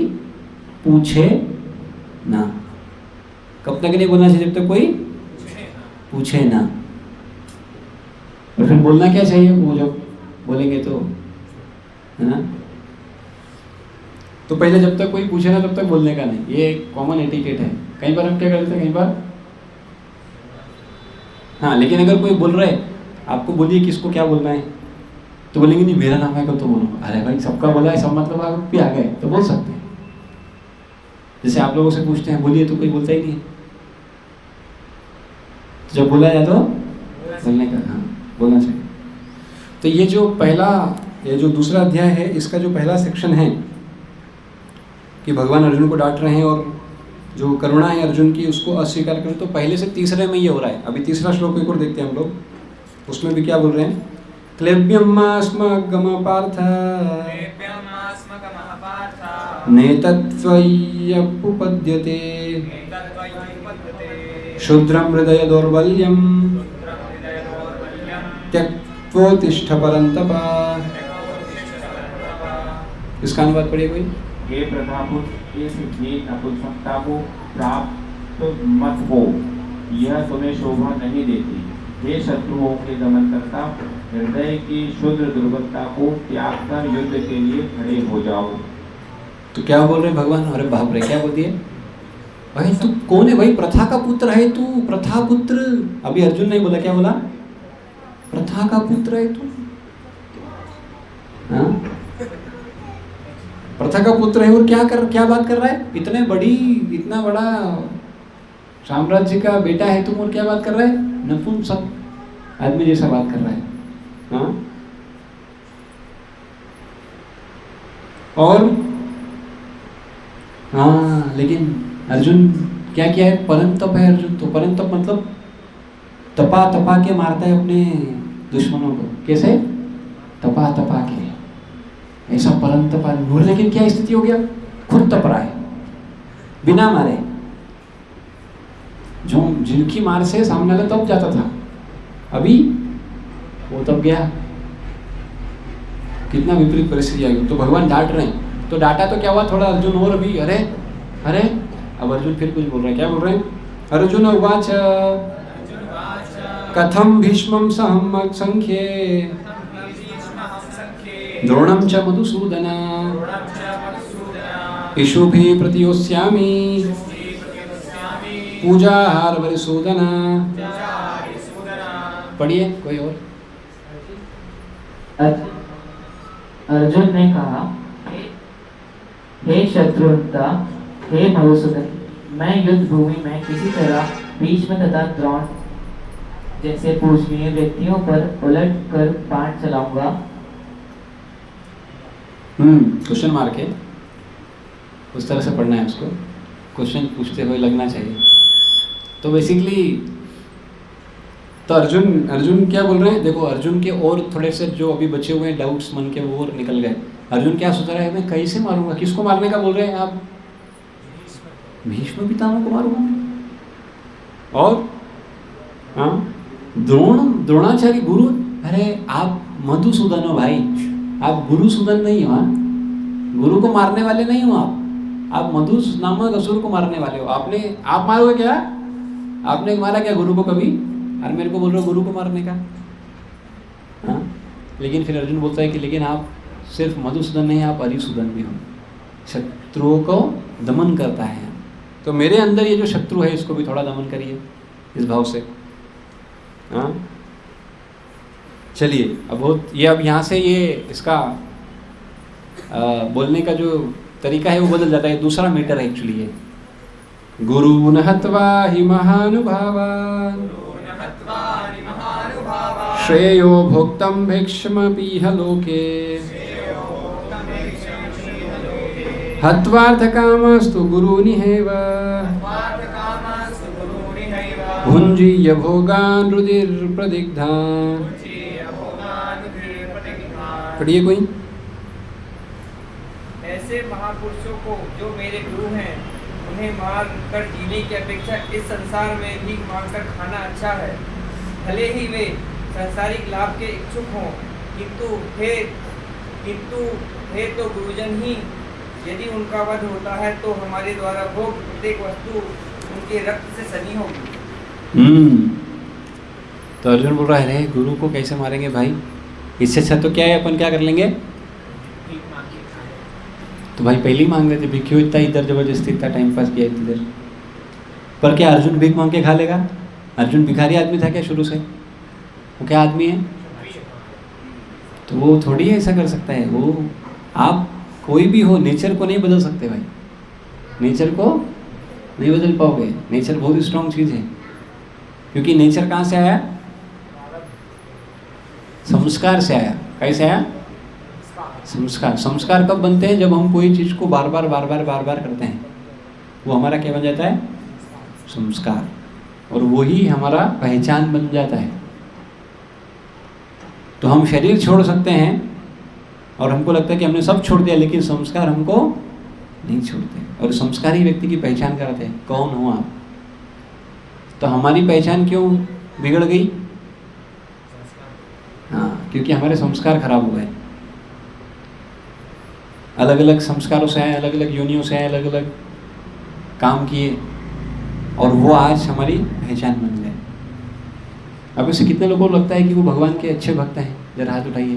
Speaker 1: पूछे ना। कब तक नहीं बोलना चाहिए? जब तक कोई पूछे ना। और फिर बोलना क्या चाहिए? वो जब बोलेंगे तो, है ना? तो पहले जब तक कोई पूछे ना तब तक बोलने का नहीं, ये कॉमन एटिकेट है। कई बार हम क्या करते हैं, कई बार हाँ, लेकिन अगर कोई बोल रहा है आपको, बोलिए किसको क्या बोलना है, तो बोलेंगे नहीं मेरा नाम है कब तो बोलो। अरे भाई सबका बोला है, सब मतलब आप भी आ गए तो बोल सकते हैं। जैसे आप लोगों से पूछते हैं बोलिए तो कोई बोलता ही नहीं है, तो जब बोला जाए तो बोलने का, हाँ बोलना चाहिए। तो ये जो दूसरा अध्याय है, इसका जो पहला सेक्शन है कि भगवान अर्जुन को डांट रहे हैं और जो करुणा है अर्जुन की उसको अस्वीकार करें, तो पहले से तीसरे में ये हो रहा है। अभी तीसरा श्लोक एक और देखते हैं हम लोग, उसमें भी क्या बोल रहे हैं। क्लेब्यमास्मगम पार्थ नेतत्वय्युपद्यते क्षुद्रं हृदय दौर्बल्यं त्यक्त्वोत्तिष्ठ परन्तप। इसका अनुवाद पढ़िए कोई।
Speaker 4: हे प्रतापुत्र, इस नपुंसकता को प्राप्त मत हो, यह तुम्हें शोभा नहीं देती। हे शत्रुओं के दमनकर्ता, हृदय की शुद्र दुर्बलता को त्याग कर युद्ध के लिए खड़े हो जाओ।
Speaker 1: तो क्या बोल रहे भगवान? अरे बाप रे, क्या बोल दिए भाई? तू कौन है भाई? प्रथा का पुत्र है तू, प्रथा पुत्र। अभी अर्जुन नहीं बोला, क्या बोला? प्रथा का पुत्र है तू। हाँ प्रथा का पुत्र है और क्या बात कर रहा है? इतना बड़ा साम्राज्य का बेटा है तुम और क्या बात कर रहा है? नपुंसक आदमी जैसा बात कर रहा है। हाँ? और हाँ, लेकिन अर्जुन क्या किया है? परम तप है अर्जुन। तो परम तप मतलब तपा के मारता है अपने दुश्मनों को। कैसे? तपा के, ऐसा परम तपा। नूर लेकिन क्या स्थिति हो गया? खुद तप रहा है बिना मारे। जो जिनकी मार से सामने वाला तप जाता था, अभी वो तप गया। कितना विपरीत परिस्थिति आ गई। तो भगवान डांट रहे हैं। तो डांटा तो क्या हुआ? थोड़ा अर्जुन और अभी अरे अब अर्जुन फिर कुछ बोल रहे हैं। क्या बोल रहे हैं? अर्जुन उवाच कथम भीष्मं सहम संख्ये द्रोणं च मधुसूदन इषुभिः प्रतियोत्स्यामि पूजाहार वरिसूदन। पढ़िए कोई और।
Speaker 5: अर्जुन ने कहा, हे शत्रुघ्न, हे मधुसूदन, मैं युद्ध भूमि में किसी तरह भीष्म तथा द्रोण जैसे पूजनीय व्यक्तियों पर उलट कर बाण चलाऊंगा।
Speaker 1: क्वेश्चन मार के उस तरह से पढ़ना है उसको। क्वेश्चन पूछते हुए लगना चाहिए। तो बेसिकली तो अर्जुन क्या बोल रहे हैं? देखो, अर्जुन के और थोड़े से जो अभी बचे हुए हैं डाउट्स मन के, वो और निकल गए। अर्जुन क्या सोच रहा है? मैं कैसे मारूंगा? किसको मारने का बोल रहे हैं आप? भीष्म पितामह को मारूंगा। और हाँ, द्रोणाचार्य गुरु। अरे आप मधुसूदन हो भाई, आप गुरुसूदन नहीं हो। गुरु को मारने वाले नहीं हो आप मधुस नामक असुर को मारने वाले हो। आप मारोगे क्या? आपने मारा क्या गुरु को कभी? और मेरे को बोल रहे हो गुरु को मारने का? हाँ, लेकिन फिर अर्जुन बोलता है कि लेकिन आप सिर्फ मधुसूदन नहीं, आप हरिसूदन भी हो। शत्रुओं को दमन करता है। तो मेरे अंदर ये जो शत्रु है, इसको भी थोड़ा दमन करिए इस भाव से। हाँ, चलिए अब यहाँ से ये इसका बोलने का जो तरीका है वो बदल जाता है। दूसरा मीटर है एक्चुअली ये। गुरुन हत्वा हि महानुभावान् श्रेयो भोक्तम् भीक्ष्मपीह लोके हत्वार्थकामस्तु गुरूनिहैव भुञ्जीय भोगान् रुधिर्प्रदिग्धान्। पढ़िए कोई।
Speaker 2: ऐसे महापुरुषों को जो मेरे गुरु हैं, उन्हें मार कर जीने की अपेक्षा इस संसार में भीख मांगकर खाना अच्छा है। भले ही वे सांसारिक लाभ के इच्छुक हों, किंतु हे तो गुरुजन ही, यदि उनका वध होता है तो हमारे द्वारा भोग प्रत्येक वस्तु उनके रक्त से सनी होगी।
Speaker 1: तो अर्जुन बोल रहा है, गुरु को कैसे मारेंगे भाई? इससे अच्छा तो क्या है, अपन क्या कर लेंगे? तो भाई पहले ही मांग रहे थे भीख, क्यों इतना इधर जबरदस्ती इतना टाइम पास किया इधर? पर क्या अर्जुन भीख मांग के खा लेगा? अर्जुन भिखारी आदमी था क्या शुरू से? वो क्या आदमी है? तो वो थोड़ी ऐसा कर सकता है। वो आप कोई भी हो, नेचर को नहीं बदल सकते भाई। नेचर को नहीं बदल पाओगे। नेचर बहुत स्ट्रॉन्ग चीज़ है, क्योंकि नेचर कहाँ से आया? संस्कार से आया। कैसे आया? संस्कार कब बनते हैं? जब हम कोई चीज़ को बार बार करते हैं, वो हमारा क्या बन जाता है? संस्कार। और वही हमारा पहचान बन जाता है। तो हम शरीर छोड़ सकते हैं और हमको लगता है कि हमने सब छोड़ दिया, लेकिन संस्कार हमको नहीं छोड़ते। और संस्कारी व्यक्ति की पहचान कराते हैं, कौन हो आप। तो हमारी पहचान क्यों बिगड़ गई? हाँ, क्योंकि हमारे संस्कार खराब हो गए। अलग अलग संस्कारों से आए, अलग अलग योनियों से आए, अलग अलग काम किए, और वो आज हमारी पहचान बन गए। अब इसे कितने लोगों को लगता है कि वो भगवान के अच्छे भक्त हैं? जरा हाथ उठाइए।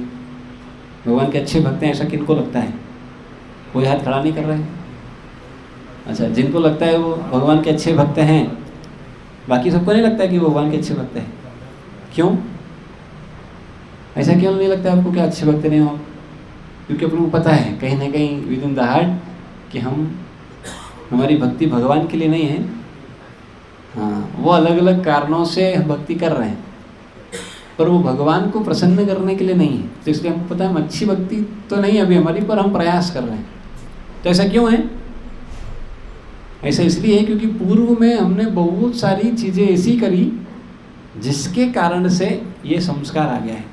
Speaker 1: भगवान के अच्छे भक्त हैं ऐसा किनको लगता है? कोई हाथ खड़ा नहीं कर रहा है। अच्छा, जिनको लगता है वो भगवान के अच्छे भक्त हैं, बाकी सबको नहीं लगता है कि वो भगवान के अच्छे भक्त हैं। क्यों? ऐसा क्यों नहीं लगता है आपको कि अच्छे भक्त नहीं हो आप? क्योंकि अपन को पता है कहीं ना कहीं विद इन द हार्ट कि हमारी भक्ति भगवान के लिए नहीं है। हाँ, वो अलग अलग कारणों से भक्ति कर रहे हैं, पर वो भगवान को प्रसन्न करने के लिए नहीं है। तो इसलिए हमको पता है हम अच्छी भक्ति तो नहीं अभी हमारी, पर हम प्रयास कर रहे हैं। तो ऐसा क्यों है? ऐसा इसलिए है क्योंकि पूर्व में हमने बहुत सारी चीज़ें ऐसी करी जिसके कारण से ये संस्कार आ गया है।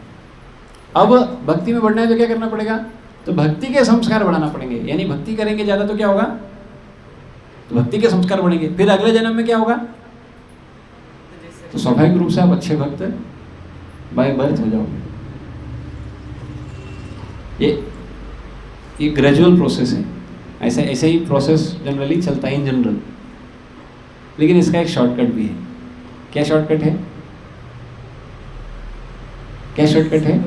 Speaker 1: अब भक्ति में बढ़ना है तो क्या करना पड़ेगा? तो भक्ति के संस्कार बढ़ाना पड़ेंगे। यानी भक्ति करेंगे ज़्यादा तो क्या होगा? तो भक्ति के संस्कार बढ़ेंगे। फिर अगले जन्म में क्या होगा? तो स्वाभाविक रूप से आप अच्छे भक्त बाय बर्थ हो जाओगे। ये ग्रेजुअल प्रोसेस है। ऐसे ही प्रोसेस जनरली चलता है इन जनरल, लेकिन इसका एक शॉर्टकट भी है। क्या शॉर्टकट है? क्या शॉर्टकट है?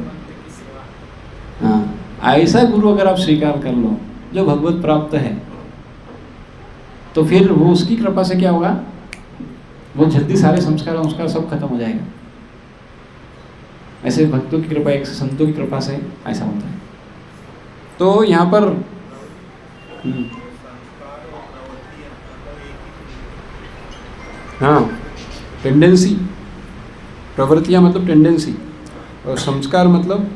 Speaker 1: हाँ, ऐसा गुरु अगर आप स्वीकार कर लो जो भगवत प्राप्त है, तो फिर वो उसकी कृपा से क्या होगा? वो जल्दी सारे संस्कार सब खत्म हो जाएगा। ऐसे भक्तों की कृपा, एक संतों की कृपा से ऐसा होता है। तो यहाँ पर हाँ, टेंडेंसी, प्रवृत्तियाँ मतलब टेंडेंसी, और संस्कार मतलब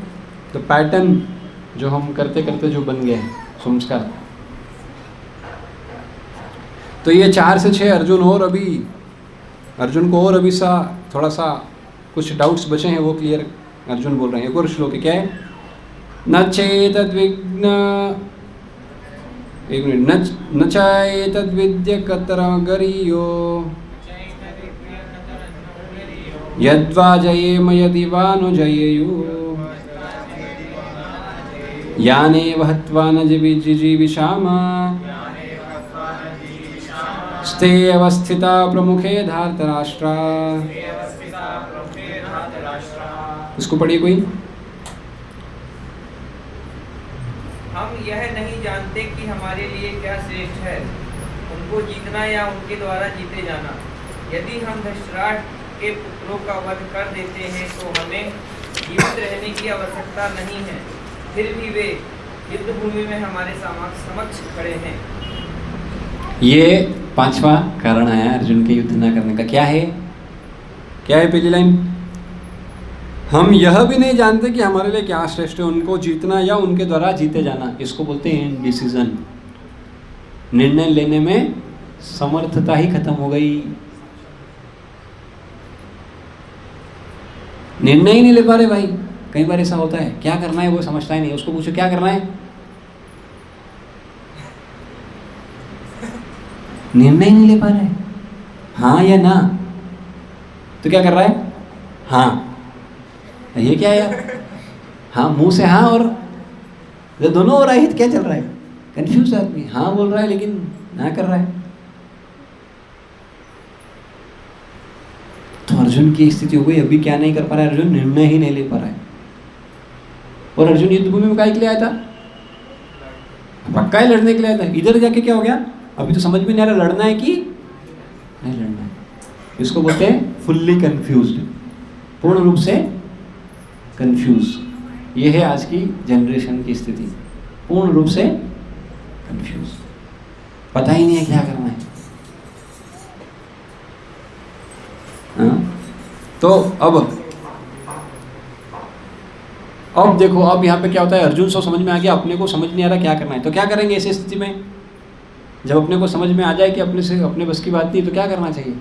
Speaker 1: द पैटर्न जो हम करते करते जो बन गए हैं संस्कार। तो ये 4 से 6 अर्जुन को और अभी थोड़ा सा कुछ डाउट्स बचे हैं, वो क्लियर अर्जुन बोल रहे हैं। एक और श्लोक है, क्या है? न चेतद्विघ्न, एक मिनट, न चेतद्विद्य कतरगरीयो यद्वा जयेम यदि वा नु जयेयु यानेव हत्वा न जिजीविषाम स्ते अवस्थिता प्रमुखे धार्तराष्ट्रा। इसको पढ़िए कोई।
Speaker 2: हम यह नहीं जानते कि हमारे लिए क्या श्रेष्ठ है, उनको जीतना या उनके द्वारा जीते जाना। यदि हम धृतराष्ट्र के पुत्रों का वध कर देते हैं तो हमें जीवित रहने की आवश्यकता नहीं है, फिर भी वे युद्ध भूमि में हमारे समक्ष खड़े हैं।
Speaker 1: ये 5वां कारण आया अर्जुन के युद्ध न करने का। क्या है? क्या है पहली लाइन? हम यह भी नहीं जानते कि हमारे लिए क्या श्रेष्ठ है, उनको जीतना या उनके द्वारा जीते जाना। इसको बोलते हैं इनडिसीजन। निर्णय लेने में समर्थता ही खत्म हो गई। निर्णय ही नहीं ले पा रहे भाई। कई बार ऐसा होता है, क्या करना है वो समझता ही नहीं। उसको पूछो क्या करना है, निर्णय नहीं ले पा रहा है, हाँ या ना। तो क्या कर रहा है? हाँ। ये क्या है यार? हाँ, मुंह से हाँ, और जब दोनों हो रहा है तो क्या चल रहा है? कंफ्यूज आदमी। हाँ बोल रहा है लेकिन ना कर रहा है। तो अर्जुन की स्थिति हो गई। अभी क्या नहीं कर पा रहा है अर्जुन? निर्णय ही नहीं ले पा रहा है। और अर्जुन युद्ध भूमि में काय के लिए आया था? पक्का है लड़ने के लिए आया था। इधर जाके क्या हो गया? अभी तो समझ में नहीं आ रहा लड़ना है कि नहीं लड़ना है। इसको बोलते हैं फुल्ली कंफ्यूज्ड, पूर्ण रूप से कंफ्यूज। ये है आज की जनरेशन की स्थिति, पूर्ण रूप से कंफ्यूज। पता ही नहीं है क्या करना है। हाँ? तो अब देखो, अब यहाँ पे क्या होता है? अर्जुन से समझ में आ गया, अपने को समझ नहीं आ रहा क्या करना है। तो क्या करेंगे ऐसी स्थिति में? जब अपने को समझ में आ जाए कि अपने बस की बात नहीं, तो क्या करना चाहिए?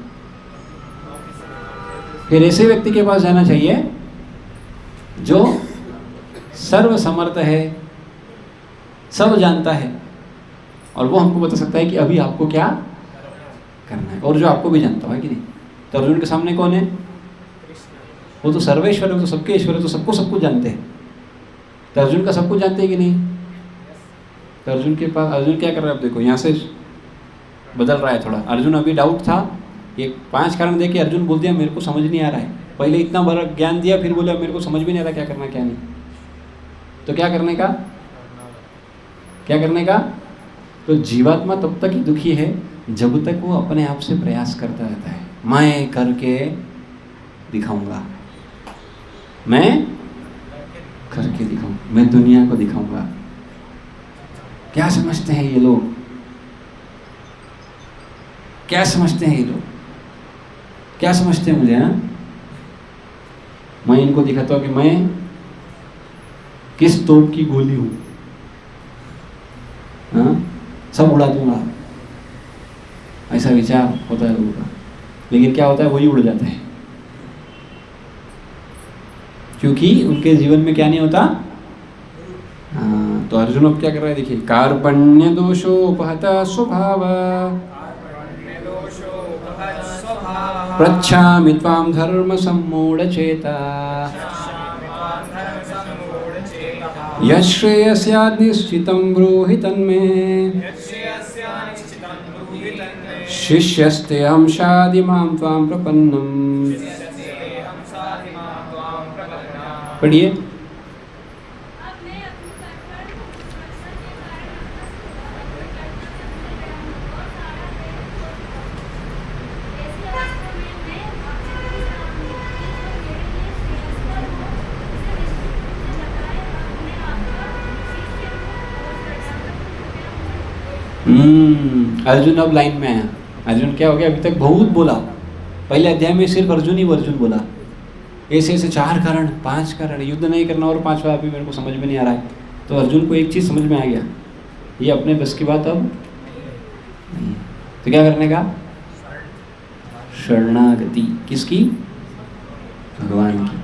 Speaker 1: फिर ऐसे व्यक्ति के पास जाना चाहिए जो सर्व समर्थ है, सब जानता है, और वो हमको बता सकता है कि अभी आपको क्या करना है, और जो आपको भी जानता है कि नहीं। तो अर्जुन के सामने कौन है? वो तो सर्वेश्वर है, वो तो सबके ईश्वर है, तो सबको सब कुछ जानते हैं। तो अर्जुन का सब कुछ जानते हैं कि नहीं? तो अर्जुन के पास, अर्जुन क्या कर रहा है? अब देखो यहाँ से बदल रहा है थोड़ा। अर्जुन अभी डाउट था, ये 5 कारण दे के अर्जुन बोल दिया मेरे को समझ नहीं आ रहा है। पहले इतना बड़ा ज्ञान दिया, फिर बोला मेरे को समझ भी नहीं आ रहा क्या करना क्या नहीं। तो क्या करने का? क्या करने का? तो जीवात्मा तब तक ही दुखी है जब तक वो अपने आप से प्रयास करता रहता है। मैं करके दिखाऊंगा, मैं करके दिखाऊंगा, मैं दुनिया को दिखाऊंगा। क्या समझते हैं ये लोग? क्या समझते हैं ये लोग? क्या समझते हैं मुझे? हाँ, मैं इनको दिखाता हूँ कि मैं किस तोप की गोली हूं, हाँ, सब उड़ा दूंगा, ऐसा विचार होता है लोगों का। लेकिन क्या होता है, वही उड़ जाते हैं, क्योंकि उनके जीवन में क्या नहीं होता। हाँ, तो अर्जुन अब क्या कर रहा है, देखिए, कार्पण्य दोषोपहता स्वभाव प्रच्छामि त्वां धर्म सम्मूढ़ चेता यश्रेयस्यात् निश्चितं ब्रूहि तन्मे शिष्यस्ते अहं शाधिमां त्वां प्रपन्नम्। पढ़िए। अर्जुन अब लाइन में आया। अर्जुन क्या हो गया, अभी तक बहुत बोला, पहले अध्याय में सिर्फ अर्जुन ही अर्जुन बोला, ऐसे ऐसे 4 कारण 5 कारण, युद्ध नहीं करना और 5वां अभी मेरे को समझ में नहीं आ रहा है। तो अर्जुन को एक चीज़ समझ में आ गया, ये अपने बस की बात अब नहीं। तो क्या करने का, शरणागति। किसकी? भगवान की।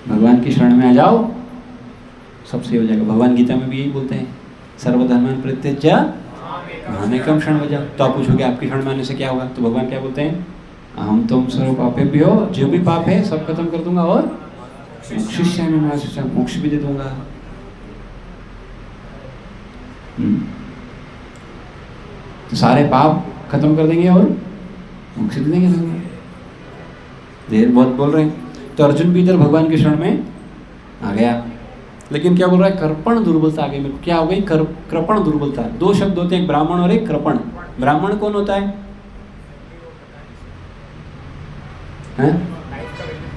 Speaker 1: भगवान की शरण में आ जाओ, सबसे हो जाएगा। भगवान गीता में भी यही बोलते हैं, सर्वधर्मान् परित्यज्य मामेकं शरणं व्रज। तो आप पूछोगे आपकी शरण में आने से क्या होगा, तो भगवान क्या बोलते हैं, अहम तुम सर्व पापेभ्यो, जो भी पाप है सब खत्म कर दूंगा और मोक्षयिष्यामि मा शुचः, मोक्ष भी दे दूंगा। तो सारे पाप खत्म कर देंगे और मोक्ष दे देंगे भगवान। देर बहुत बोल रहे हैं। तो अर्जुन भी इधर भगवान की शरण में आ गया, लेकिन क्या बोल रहा है, कृपण दुर्बलता आ गई मेरे को। क्या हो गई, कृपण दुर्बलता। 2 शब्द होते हैं, एक ब्राह्मण और एक कृपण। ब्राह्मण कौन होता है?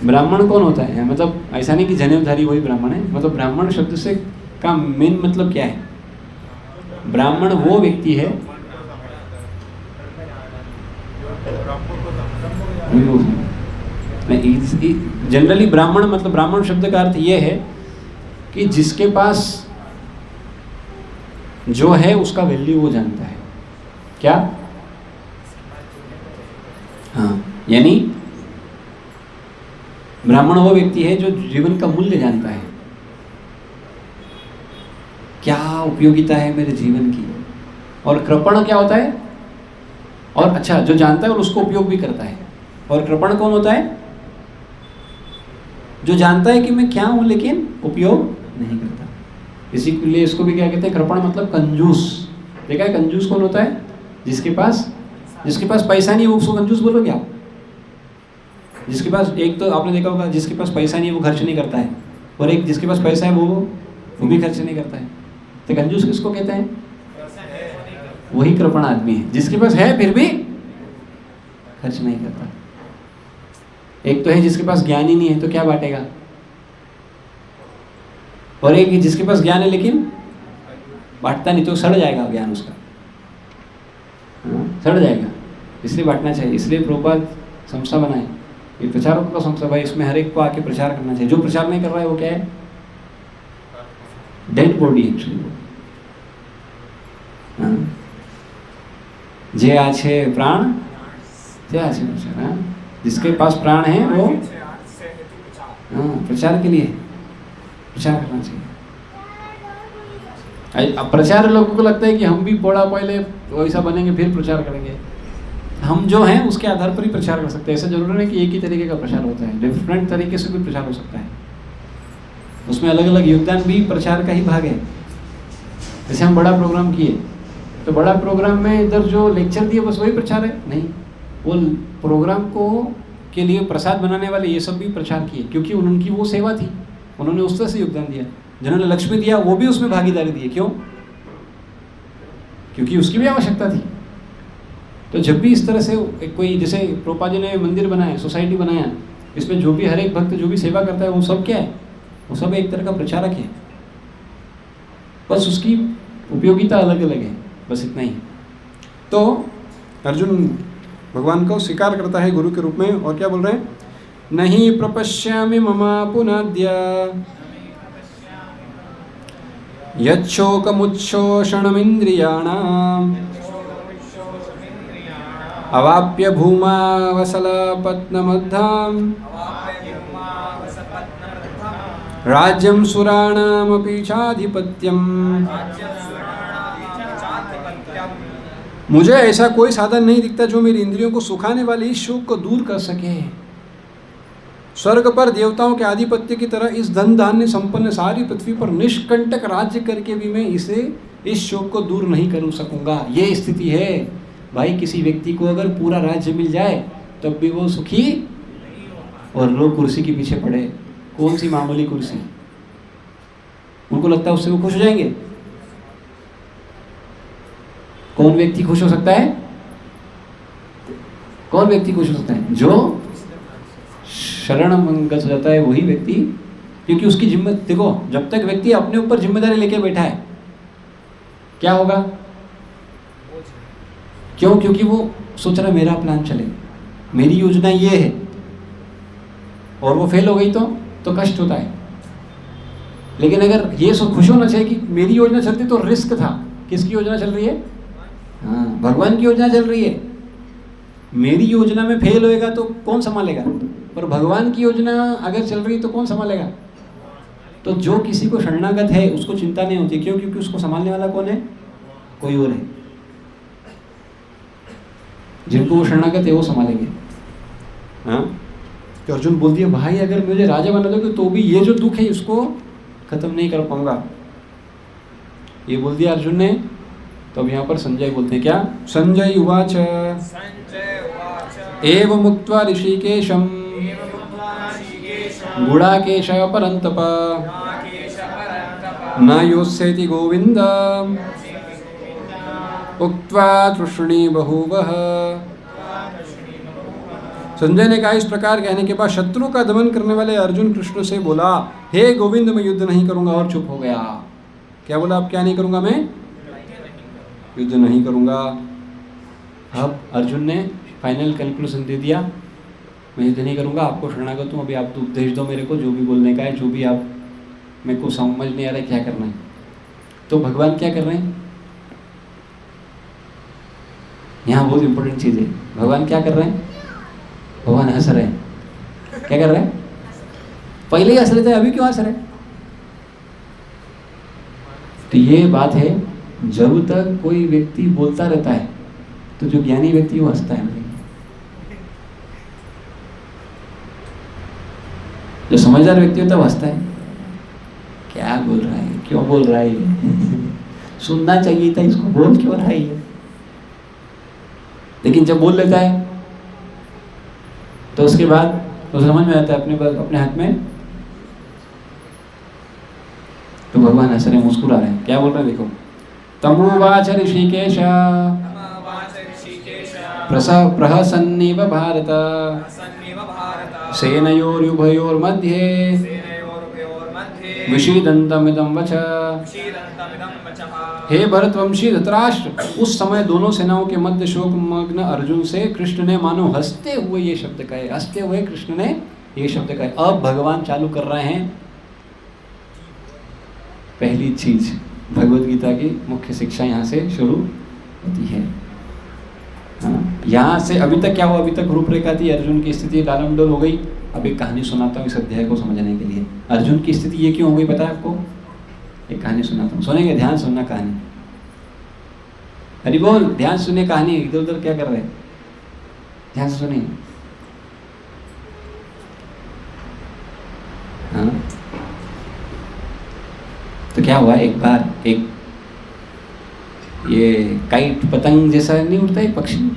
Speaker 1: ब्राह्मण कौन होता है? मतलब ऐसा नहीं कि जनेऊधारी वही ब्राह्मण है, मतलब ब्राह्मण शब्द से का मेन मतलब क्या है? ब्राह्मण वो व्यक्ति है, जनरली ब्राह्मण मतलब, ब्राह्मण शब्द का अर्थ ये है कि जिसके पास जो है उसका वैल्यू वो जानता है। क्या? हाँ, यानी ब्राह्मण वो व्यक्ति है जो जीवन का मूल्य जानता है, क्या उपयोगिता है मेरे जीवन की। और कृपण क्या होता है? और अच्छा, जो जानता है और उसको उपयोग भी करता है। और कृपण कौन होता है? जो जानता है कि मैं क्या हूं लेकिन उपयोग नहीं करता। इसी के लिए इसको भी क्या कहते हैं, कृपण मतलब कंजूस। देखा है कंजूस कौन होता है? जिसके पास पैसा नहीं है वो उसको कंजूस बोलोगे आप। जिसके पास, एक तो आपने देखा होगा जिसके पास पैसा नहीं है वो खर्च नहीं करता है, और एक जिसके पास पैसा है वो भी खर्च नहीं करता है। तो कंजूस किसको कहते हैं? वही कृपण आदमी है, जिसके पास है फिर भी खर्च नहीं करता। एक तो है जिसके पास ज्ञान ही नहीं है तो क्या बांटेगा, और एक जिसके पास ज्ञान है लेकिन बांटता नहीं, तो सड़ जाएगा ज्ञान उसका, सड़ जाएगा। इसलिए बांटना चाहिए। इसलिए प्रभुपाद संस्था बनाए, ये प्रचारकों का संस्था भाई, इसमें हर एक को आके प्रचार करना चाहिए। जो प्रचार नहीं कर रहा है वो क्या है, डेड बॉडी एक्चुअली। जे आछे प्राण ते आछे प्रचार। जिसके पास प्राण है वो प्रचार के लिए प्रचार करना चाहिए। अब प्रचार लोगों को लगता है कि हम भी बड़ा पहले वैसा बनेंगे फिर प्रचार करेंगे। हम जो हैं उसके आधार पर ही प्रचार कर सकते हैं। ऐसा जरूरी नहीं कि एक ही तरीके का प्रचार होता है, डिफरेंट तरीके से भी प्रचार हो सकता है। उसमें अलग अलग योगदान भी प्रचार का ही भाग है। जैसे हम बड़ा प्रोग्राम किए तो बड़ा प्रोग्राम में इधर जो लेक्चर दिए बस वही प्रचार है? नहीं, वो प्रोग्राम को के लिए प्रसाद बनाने वाले ये सब भी प्रचार किए, क्योंकि उनकी वो सेवा थी, उन्होंने उस तरह से योगदान दिया। जिन्होंने लक्ष्मी दिया वो भी उसमें भागीदारी दी। क्यों? क्योंकि उसकी भी आवश्यकता थी। तो जब भी इस तरह से कोई, जैसे प्रभुपाद जी ने मंदिर बनाया, सोसाइटी बनाया, इसमें जो भी हर एक भक्त जो भी सेवा करता है वो सब क्या है, वो सब एक तरह का प्रचारक है। बस उसकी उपयोगिता अलग अलग है, बस इतना ही। तो अर्जुन भगवान को स्वीकार करता है गुरु के रूप में, और क्या बोल रहे हैं, नहीं प्रपश्यामि ममापुनाद्य यच्छोकमुच्छोषणमिन्द्रियाणाम् अवाप्य भूमावसलपत्नमद्धाम् राज्यं सुराणामपि चाधिपत्यम्। मुझे ऐसा कोई साधन नहीं दिखता जो मेरी इंद्रियों को सुखाने वाले इस शोक को दूर कर सके। स्वर्ग पर देवताओं के आधिपत्य की तरह इस धन धान्य संपन्न सारी पृथ्वी पर निष्कंटक राज्य करके भी मैं इस शोक को दूर नहीं कर सकूंगा। ये स्थिति है भाई। किसी व्यक्ति को अगर पूरा राज्य मिल जाए तब भी वो सुखी और लोग कुर्सी के पीछे पड़े। कौन सी मामूली कुर्सी, उनको लगता है उससे वो खुश हो जाएंगे। कौन व्यक्ति खुश हो सकता है? कौन व्यक्ति खुश हो सकता है? जो शरणमंगत हो जाता है वही व्यक्ति, क्योंकि उसकी जिम्मेदारी, देखो जब तक व्यक्ति अपने ऊपर जिम्मेदारी लेके बैठा है क्या होगा? क्यों? क्योंकि वो सोच रहा है मेरा प्लान चले, मेरी योजना ये है, और वो फेल हो गई तो कष्ट होता है। लेकिन अगर ये सब खुश होना चाहिए कि मेरी योजना चलती तो रिस्क था। किसकी योजना चल रही है? हाँ, भगवान की योजना चल रही है। मेरी योजना में फेल होएगा तो कौन संभालेगा? पर भगवान की योजना अगर चल रही तो कौन संभालेगा? तो जो किसी को शरणागत है उसको चिंता नहीं होती। क्यों? क्योंकि उसको संभालने वाला कौन है? कोई और है। जिनको वो शरणागत है वो संभालेंगे। हाँ, तो अर्जुन बोल दिया भाई अगर मुझे राजा बना दोगे तो भी ये जो दुख है इसको खत्म नहीं कर पाऊंगा। ये बोल दिया अर्जुन ने। तो अब यहाँ पर संजय बोलते हैं क्या? संजय उवाच एवं मुक्त्वा ऋषिकेशं गुडाकेश परन्तप न योत्स्यति गोविन्द उक्त्वा तृष्णी बहुवः। संजय ने कहा, इस प्रकार कहने के बाद शत्रु का दमन करने वाले अर्जुन कृष्ण से बोला, हे गोविंद मैं युद्ध नहीं करूंगा, और चुप हो गया। क्या बोला? अब क्या नहीं करूंगा? मैं युद्ध नहीं करूंगा। अब अर्जुन ने फाइनल कैलकुलेशन दे दिया, मैं युद्ध नहीं करूंगा, आपको शरणागत हूँ, अभी आप तो उपदेश दो मेरे को, जो भी बोलने का है, जो भी आप, मेरे को समझ नहीं आ रहा है क्या करना है। तो भगवान क्या कर रहे हैं यहाँ? बहुत इंपॉर्टेंट चीज़ है। भगवान क्या कर रहे हैं? भगवान हंस रहे हैं। क्या कर रहे हैं? पहले ही हंस रहे थे, अभी क्यों हंस रहे? तो ये बात है, जब तक कोई व्यक्ति बोलता रहता है तो जो ज्ञानी व्यक्ति वो हंसता है। जो समझदार व्यक्ति होता है वो हंसता है। क्या बोल रहा है, क्यों बोल रहा है सुनना चाहिए था इसको, बोल क्यों रहा है। लेकिन जब बोल लेता है तो उसके बाद तो समझ में आता है अपने हाथ में। तो भगवान हंस रहे, मुस्कुरा रहे हैं। क्या बोल रहे हैं? देखो, तमुवाच ऋषिकेश प्रहसन्निव भारत सेनयोरुभयोर्मध्ये विषीदन्तमिदं वच। हे भरतवंशी धृतराष्ट्र, उस समय दोनों सेनाओं के मध्य शोकमग्न अर्जुन से कृष्ण ने मानो हंसते हुए ये शब्द कहे। हंसते हुए कृष्ण ने ये शब्द कहे। अब भगवान चालू कर रहे हैं पहली चीज, भगवत गीता की मुख्य शिक्षा यहाँ से शुरू होती है। यहाँ से अभी तक क्या हुआ? अभी तक रूपरेखा थी, अर्जुन की स्थिति डालमडोल हो गई। अब एक कहानी सुनाता हूँ इस अध्याय को समझने के लिए। अर्जुन की स्थिति ये क्यों हो गई पता है आपको? एक कहानी सुनाता हूँ, सुनेंगे? ध्यान सुनना कहानी। हरि बोल, ध्यान सुनिए कहानी। इधर उधर क्या कर रहे हैं? ध्यान से सुनिए। हाँ, तो क्या हुआ, एक बार एक ये काइट पतंग जैसा नहीं उड़ता है पक्षी,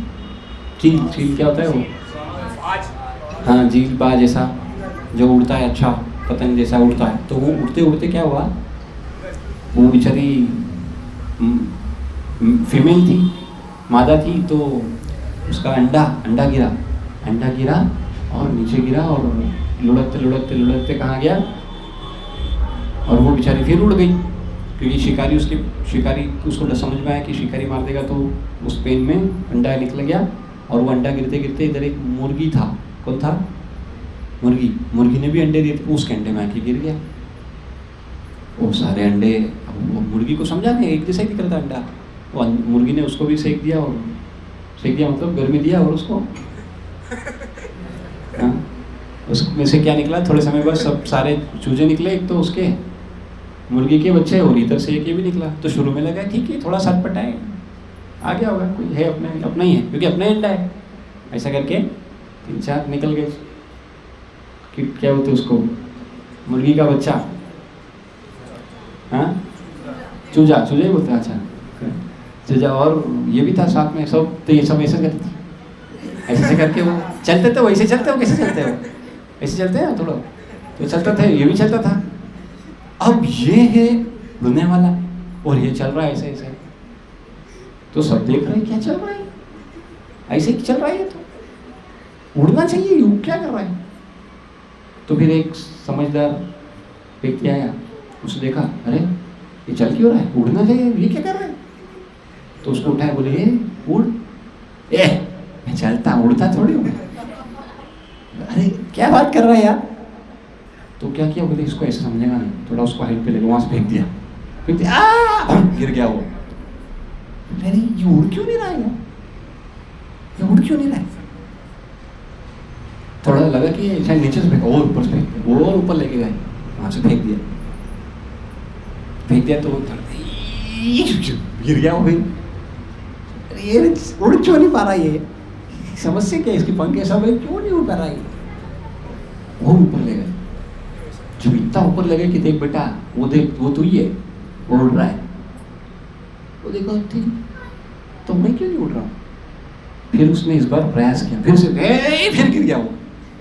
Speaker 1: चील, चील क्या होता है वो? हाँ, झील बाज जैसा जो उड़ता है, अच्छा पतंग जैसा उड़ता है। तो वो उड़ते उड़ते क्या हुआ, वो बेचारी फीमेल थी, मादा थी, तो उसका अंडा गिरा और नीचे गिरा और लुढ़कते लुढ़कते लुढ़कते कहाँ गया, और वो बेचारी फिर उड़ गई। क्योंकि शिकारी उसको समझ में आया कि शिकारी मार देगा, तो उस पेन में अंडा निकल गया और वो अंडा गिरते गिरते इधर एक मुर्गी था। कौन था? मुर्गी ने भी अंडे दिए थे, उसके अंडे में आके गिर गया। वो सारे अंडे, अब वो मुर्गी को समझा नहीं, एक जैसा ही निकलता अंडा। वो मुर्गी ने उसको भी सेक दिया, और सेक दिया मतलब गर्मी दिया, और उसको उसमें से क्या निकला, थोड़े समय बाद सब सारे चूजे निकले, एक तो उसके मुर्गी के बच्चे, और इधर से एक ये भी निकला। तो शुरू में लगा ठीक है, थोड़ा सटपटा है, आ गया होगा, कोई है अपना ही है, क्योंकि अपना ही अंडा है। ऐसा करके 3-4 निकल गए। कि क्या बोलते उसको, मुर्गी का बच्चा, हाँ चूजा ही बोलते हैं। अच्छा चूजा, और ये भी था साथ में सब। तो ये सब ऐसे करते थे, ऐसे करके वो चलते थे। वैसे चलते हो, कैसे चलते हो? ऐसे चलते हैं थोड़ा, तो चलता था, ये भी चलता था। अब ये है दुनिया वाला, और ये चल रहा है ऐसे ऐसे। तो सब देख रहे हैं क्या चल रहा है, ऐसे ही चल रहा है, तो उड़ना चाहिए, ये क्या कर रहा है? तो फिर एक समझदार व्यक्ति आया, उसने देखा, अरे ये चल क्यों रहा है, उड़ना चाहिए, ये क्या कर रहा है? तो उसको उठाया, बोले ये उड़, मैं चलता उड़ता थोड़ी हूँ। अरे क्या बात कर रहा है यार? तो क्या किया, बोले इसको ऐसे समझेगा नहीं, थोड़ा उसको हाइट पे ले लो, वहां से फेंक दिया, गिर गया वो। अरे ये उड़ क्यों नहीं रहा है, ये उड़ क्यों नहीं रहा है? थोड़ा लगा कि शायद नीचे से फेंका, और ऊपर से फेंक, और ऊपर लेके गए, वहां से फेंक दिया तो गिर गया वो। फिर ये उड़ क्यों नहीं पा रहा, ये समस्या क्या है इसकी, पंख सब है, क्यों नहीं उड़ पा रहा है? वो ऊपर ले गए, जब इतना ऊपर लगे कि देख बेटा, वो देख, वो तो ही है, वो उड़ रहा है। वो देखो ठीक, तो मैं क्यों नहीं उड़ रहा हूँ? फिर उसने इस बार प्रयास किया, फिर से फिर गिर गया वो।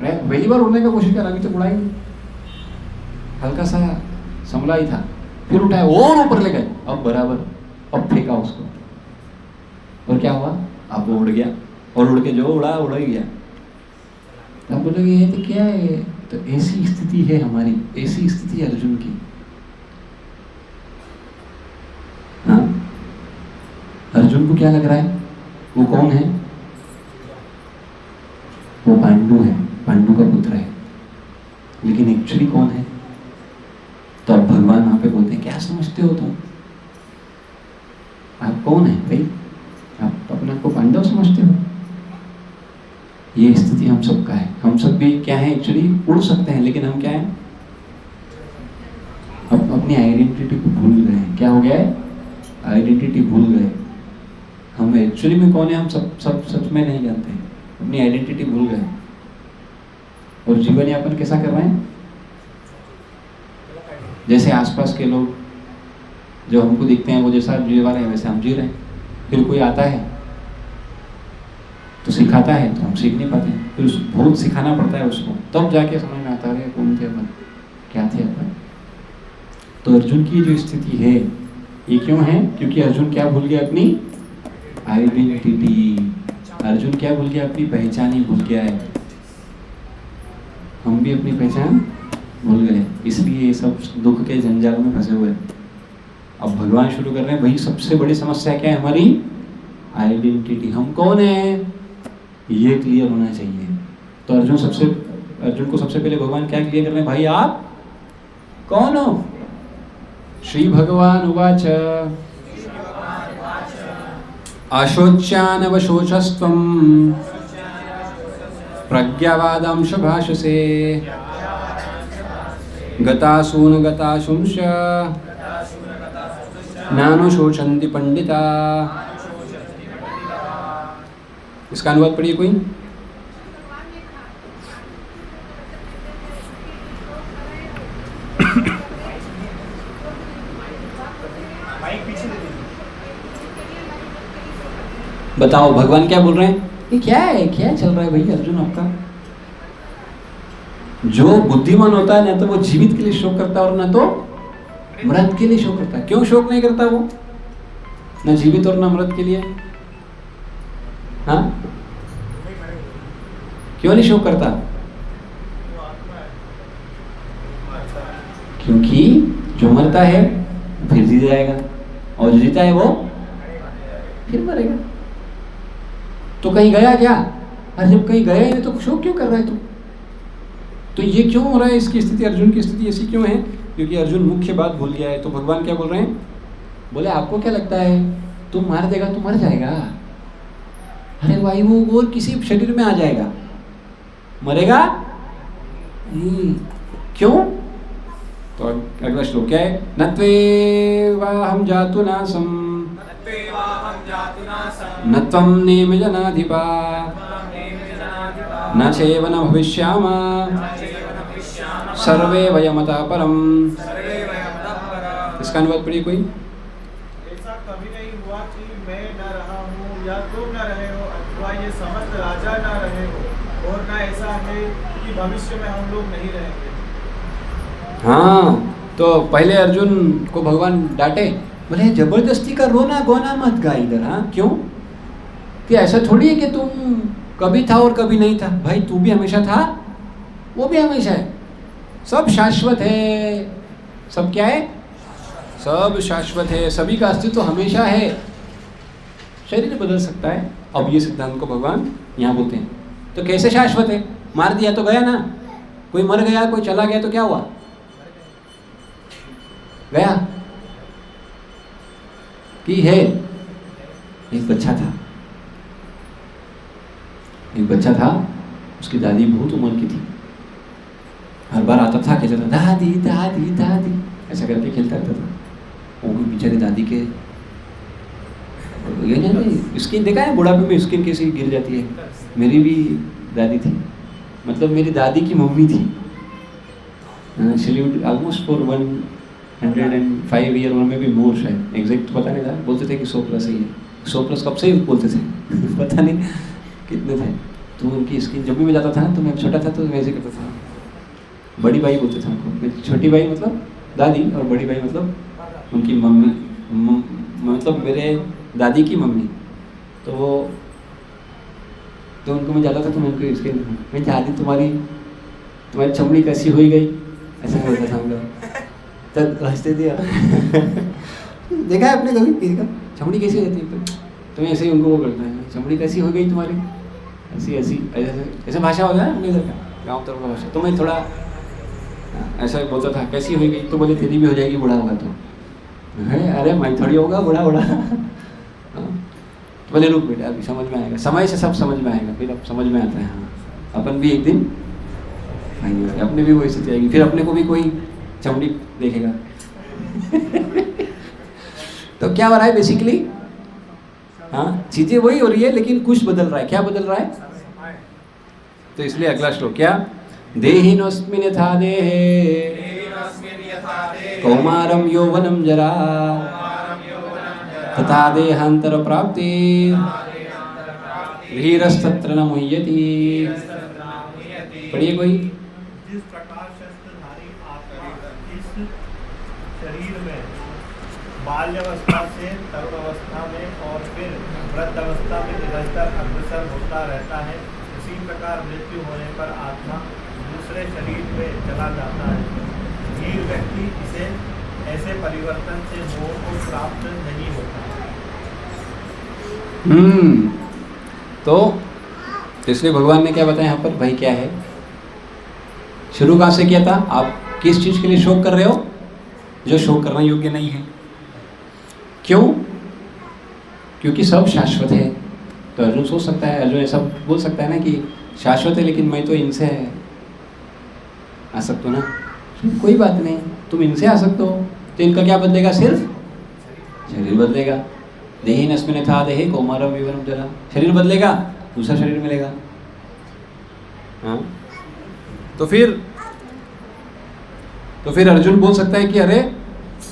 Speaker 1: पहली बार उड़ने का कोशिश करा, अभी तो उड़ा ही नहीं, हल्का सा संभला ही था। फिर उठाया और ऊपर ले गए, अब बराबर, अब फेंका उसको, और क्या हुआ, अब वो उड़ गया, और उड़ के जो उड़ा ही गया। अब बोलोगे ये तो क्या है? तो ऐसी स्थिति है हमारी, ऐसी स्थिति अर्जुन की। हाँ, अर्जुन को क्या लग रहा है, वो कौन है? वो पांडु है, पांडु का पुत्र है, लेकिन एक्चुअली कौन है? तो अब भगवान वहां पे बोलते हैं, क्या समझते हो तुम, आप कौन है भाई? आप अपने आप को पांडव समझते हो? ये स्थिति हम सबका है। हम सब भी क्या है, एक्चुअली उड़ सकते हैं, लेकिन हम क्या है, अपनी आइडेंटिटी को भूल गए हैं। क्या हो गया है? आइडेंटिटी भूल गए। हम एक्चुअली में कौन है, हम सब सच में नहीं जानते, अपनी आइडेंटिटी भूल गए, और जीवन यापन कैसा कर रहे हैं? जैसे आसपास के लोग जो हमको दिखते हैं, वो जैसा जी रहे हैं वैसे हम जी रहे हैं। फिर कोई आता है तो सिखाता है, तो हम सीख नहीं पाते, फिर बहुत सिखाना पड़ता है उसको, तब जाके समझ में आता है कौन थे अपन, क्या थे अपन। तो अर्जुन की जो स्थिति है ये क्यों है? क्योंकि अर्जुन क्या भूल गया, अपनी आइडेंटिटी। अर्जुन क्या भूल गया, अपनी पहचान ही भूल गया है। हम भी अपनी पहचान भूल गए, इसलिए ये सब दुख के जंजाल में फंसे हुए। अब भगवान शुरू कर रहे हैं, भाई सबसे बड़ी समस्या क्या है हमारी? आइडेंटिटी। हम कौन है ये क्लियर होना चाहिए। तो अर्जुन को सबसे पहले भगवान क्या क्लियर कर रहे हैं, भाई आप कौन हो? श्री भगवान उवाच अशोच्यानवशोचस्त्वं प्रज्ञावादांश भाषसे गतासून गताशुंश नानुशोचन्ति पंडिता। इसका अनुवाद पढ़िए कोई। बताओ भगवान क्या बोल रहे हैं, ये क्या है, क्या चल रहा है भाई अर्जुन आपका? जो बुद्धिमान होता है ना तो वो जीवित के लिए शोक करता है, और ना तो मृत के लिए शोक करता है। क्यों शोक नहीं करता वो, ना जीवित और ना मृत के लिए? हाँ, क्यों नहीं शोक करता? क्योंकि जो मरता है फिर जीत जाएगा, और जो जीता है वो फिर मरेगा। तो कहीं गया क्या? अरे जब कहीं गया नहीं तो शोक क्यों कर रहा है तू? तो ये क्यों हो रहा है? इसकी स्थिति, अर्जुन की स्थिति ऐसी क्यों है? क्योंकि अर्जुन मुख्य बात भूल गया है। तो भगवान क्या बोल रहे हैं? बोले आपको क्या लगता है तुम मार देगा तो मर जाएगा? अरे भाई वो और किसी शरीर में आ जाएगा, मरेगा नहीं। क्यों? तो अगला श्लोक क्या है? नत्वेवाहं जातु नासं न त्वं नेम जनाधिपा न चैव न भविष्यामः सर्वे वयमतः परम्। इसका अनुवाद पढ़िए कोई।
Speaker 6: ऐसा कभी नहीं हुआ कि मैं न रहा हूँ या तुम न रहे हो, अथवा ये समस्त राजा न रहे हो, और न ऐसा है कि भविष्य में हम लोग नहीं रहेंगे।
Speaker 1: हाँ, तो पहले अर्जुन को भगवान डांटे, बोले जबरदस्ती का रोना गोना मत गा इधर। हाँ क्यों? कि ऐसा थोड़ी है कि तुम कभी था और कभी नहीं था। भाई तू भी हमेशा था, वो भी हमेशा है, सब शाश्वत है। सब क्या है? सब शाश्वत है, सभी का अस्तित्व हमेशा है। शरीर बदल सकता है। अब ये सिद्धांत को भगवान यहाँ बोलते हैं। तो कैसे शाश्वत है? मार दिया तो गया ना, कोई मर गया, कोई चला गया तो क्या हुआ? गया। कि है एक बच्चा था, एक बच्चा था, उसकी दादी बहुत उम्र की थी। हर बार आता था, कहता था दादी दादी दादी, ऐसा करके खेलता रहता था। वो बेचारी दादी के ये नहीं स्किन देखा है, बुढ़ापे में स्किन कैसी गिर जाती है। मेरी भी दादी थी, मतलब मेरी दादी की मम्मी थी। She lived almost for 105 year और में भी मोर, शायद एग्जैक्ट पता नहीं था। बोलते थे कि 100 प्लस ही है। 100 प्लस कब से ही बोलते थे पता नहीं कितने थे। तो उनकी स्किन जब भी मैं जाता था ना, तो मैं छोटा था तो वैसे करता था। बड़ी भाई बोलते थे उनको। छोटी भाई मतलब दादी, और बड़ी भाई मतलब उनकी मम्मी, मतलब मेरे दादी की मम्मी। तो उनको मैं जाता था तो मैं उनको स्किन, मैं दादी तुम्हारी चमड़ी कैसी हुई गई, ऐसा बोलता था हम लोग। तब हंसते थे देखा है आपने कभी किसी का चमड़ी कैसी रहती है? तो मैं ऐसे ही उनको वो करता है, चमड़ी कैसी हो गई तुम्हारी, ऐसी ऐसी ऐसे भाषा होता है अपने इधर का, गाँव तरफ का भाषा। तो मैं थोड़ा ऐसा बोलता था, कैसी हो गई? तो बोले तेरी भी हो जाएगी बूढ़ा होगा तो। अरे मैं थोड़ी होगा बूढ़ा बूढ़ा। तो बोले रुक बेटा अभी समझ में आएगा, समय से सब समझ में आएगा। फिर अब समझ में आता है हाँ अपन भी एक दिन आएंगे, अपने भी वही स्थिति आएगी, फिर अपने को भी कोई चमड़ी देखेगा। तो क्या हो रहा है बेसिकली? हाँ चीजें वही हो रही है, लेकिन कुछ बदल रहा है। क्या बदल रहा है? तो इसलिए अगला श्लोक क्या? देहिनोऽस्मिन् यथा देहे कौमारं यौवनं जरा तथा देहांतर प्राप्ति धीरस्तत्र न मुह्यति। पढ़िए कोई।
Speaker 6: जिस प्रकार शस्त्रधारी आत्मा इस शरीर में बाल्यावस्था से तरुण अवस्था में और फिर वृद्ध अवस्था में निरंतर अग्रसर होता रहता है, उसी प्रकार मृत्यु होने पर आत्मा दूसरे शरीर में चला जाता है। धीर व्यक्ति इसे ऐसे परिवर्तन से मोह को प्राप्त नहीं होता।
Speaker 1: तो इसलिए भगवान ने क्या बताया यहाँ पर? भाई क्या है, शुरू कहाँ से किया था? आप किस चीज के लिए शोक कर रहे हो जो शोक करने योग्य नहीं है? क्यों? क्योंकि सब शाश्वत है। तो अर्जुन सोच सकता है, अर्जुन ऐसा बोल सकता है ना कि शाश्वत है लेकिन मैं तो इनसे आ सकता हूँ ना। कोई बात नहीं, तुम इनसे आ सकते हो, तो इनका क्या बदलेगा? सिर्फ शरीर बदलेगा। देहिनोऽस्मिन् यथा देहे कौमारं यौवनं जरा, शरीर बदलेगा, दूसरा शरीर मिलेगा। हाँ तो फिर अर्जुन बोल सकता है कि अरे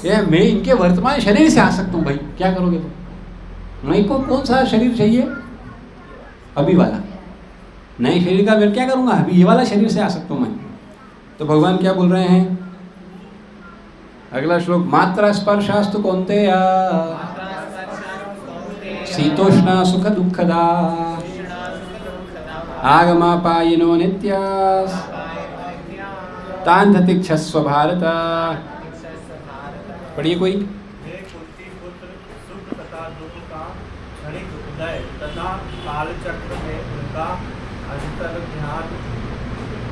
Speaker 1: ये मैं इनके वर्तमान शरीर से आ सकता हूँ। भाई क्या करोगे तुम? मैं को कौन सा शरीर चाहिए? अभी वाला। नए शरीर का मैं क्या करूँगा? अभी ये वाला शरीर से आ सकता हूँ मैं। तो भगवान क्या बोल रहे हैं? अगला श्लोक, मात्रा स्पर्शास्तु कौन्तेया शीतोष्णा सुख दुःखदा आगमापायिनो नित्यास् तान् तितिक्षस्व भारत। पढ़िए कोई।
Speaker 6: काल चक्र में उनका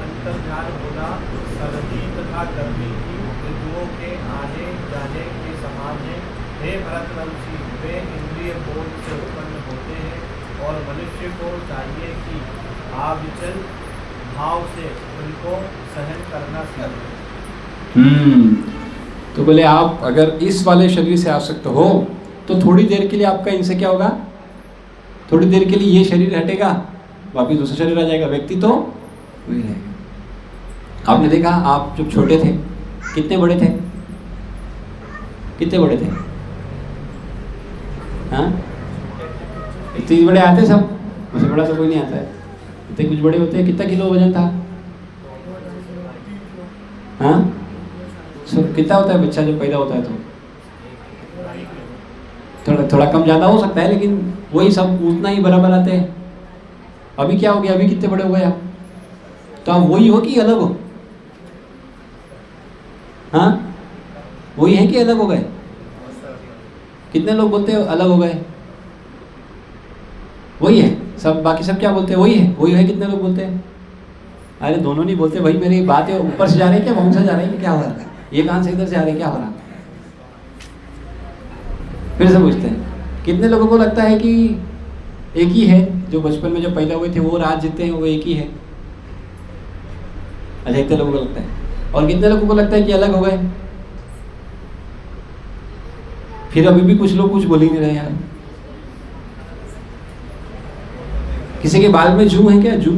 Speaker 6: अंतर्ध्यान होना सर्दी तथा गर्मी की ऋतुओं के आने जाने के समान है। हे भरतवंशी, वे इंद्रिय बोध से उत्पन्न होते हैं और मनुष्य को चाहिए कि आविचल भाव से उनको सहन करना सीखे।
Speaker 1: तो बोले आप अगर इस वाले शरीर से आसक्त हो तो थोड़ी देर के लिए आपका इनसे क्या होगा, थोड़ी देर के लिए ये शरीर हटेगा, वापिस दूसरा शरीर आ जाएगा, व्यक्ति तो वही रहेगा। आपने देखा आप जब छोटे थे कितने बड़े थे, कितने बड़े थे? हाँ, इतने बड़े आते सब, उससे बड़ा तो कोई नहीं आता है। इतने कुछ बड़े होते हैं। कितना किलो वजन था? हाँ, कितना होता है बच्चा जब पैदा होता है तो? थोड़ा कम ज़्यादा हो सकता है, लेकिन वही सब उतना ही बराबर आते हैं। अभी क्या हो गया, अभी कितने बड़े हो गए आप? तो आप वही हो कि अलग हो? हाँ, वही है कि अलग हो गए? कितने लोग बोलते हैं अलग हो गए? वही है सब, बाकी सब क्या बोलते हैं? वही है, वही है। कितने लोग बोलते हैं? अरे दोनों नहीं बोलते भाई, मेरी बात है ऊपर से जा रही है क्या, वहां से जा रही है क्या हो रहा है, ये कान से इधर से आ रही है क्या हो रहा है? फिर से पूछते हैं, कितने लोगों को लगता है कि एक ही है, जो बचपन में जब पैदा हुए थे वो और आज जितने हैं वो एक ही है? अच्छा, कितने लोगों को लगता है? और कितने लोगों को लगता है कि अलग हो गए? फिर अभी भी कुछ लोग कुछ बोल ही नहीं रहे यार। किसी के बाल में जू है क्या? जू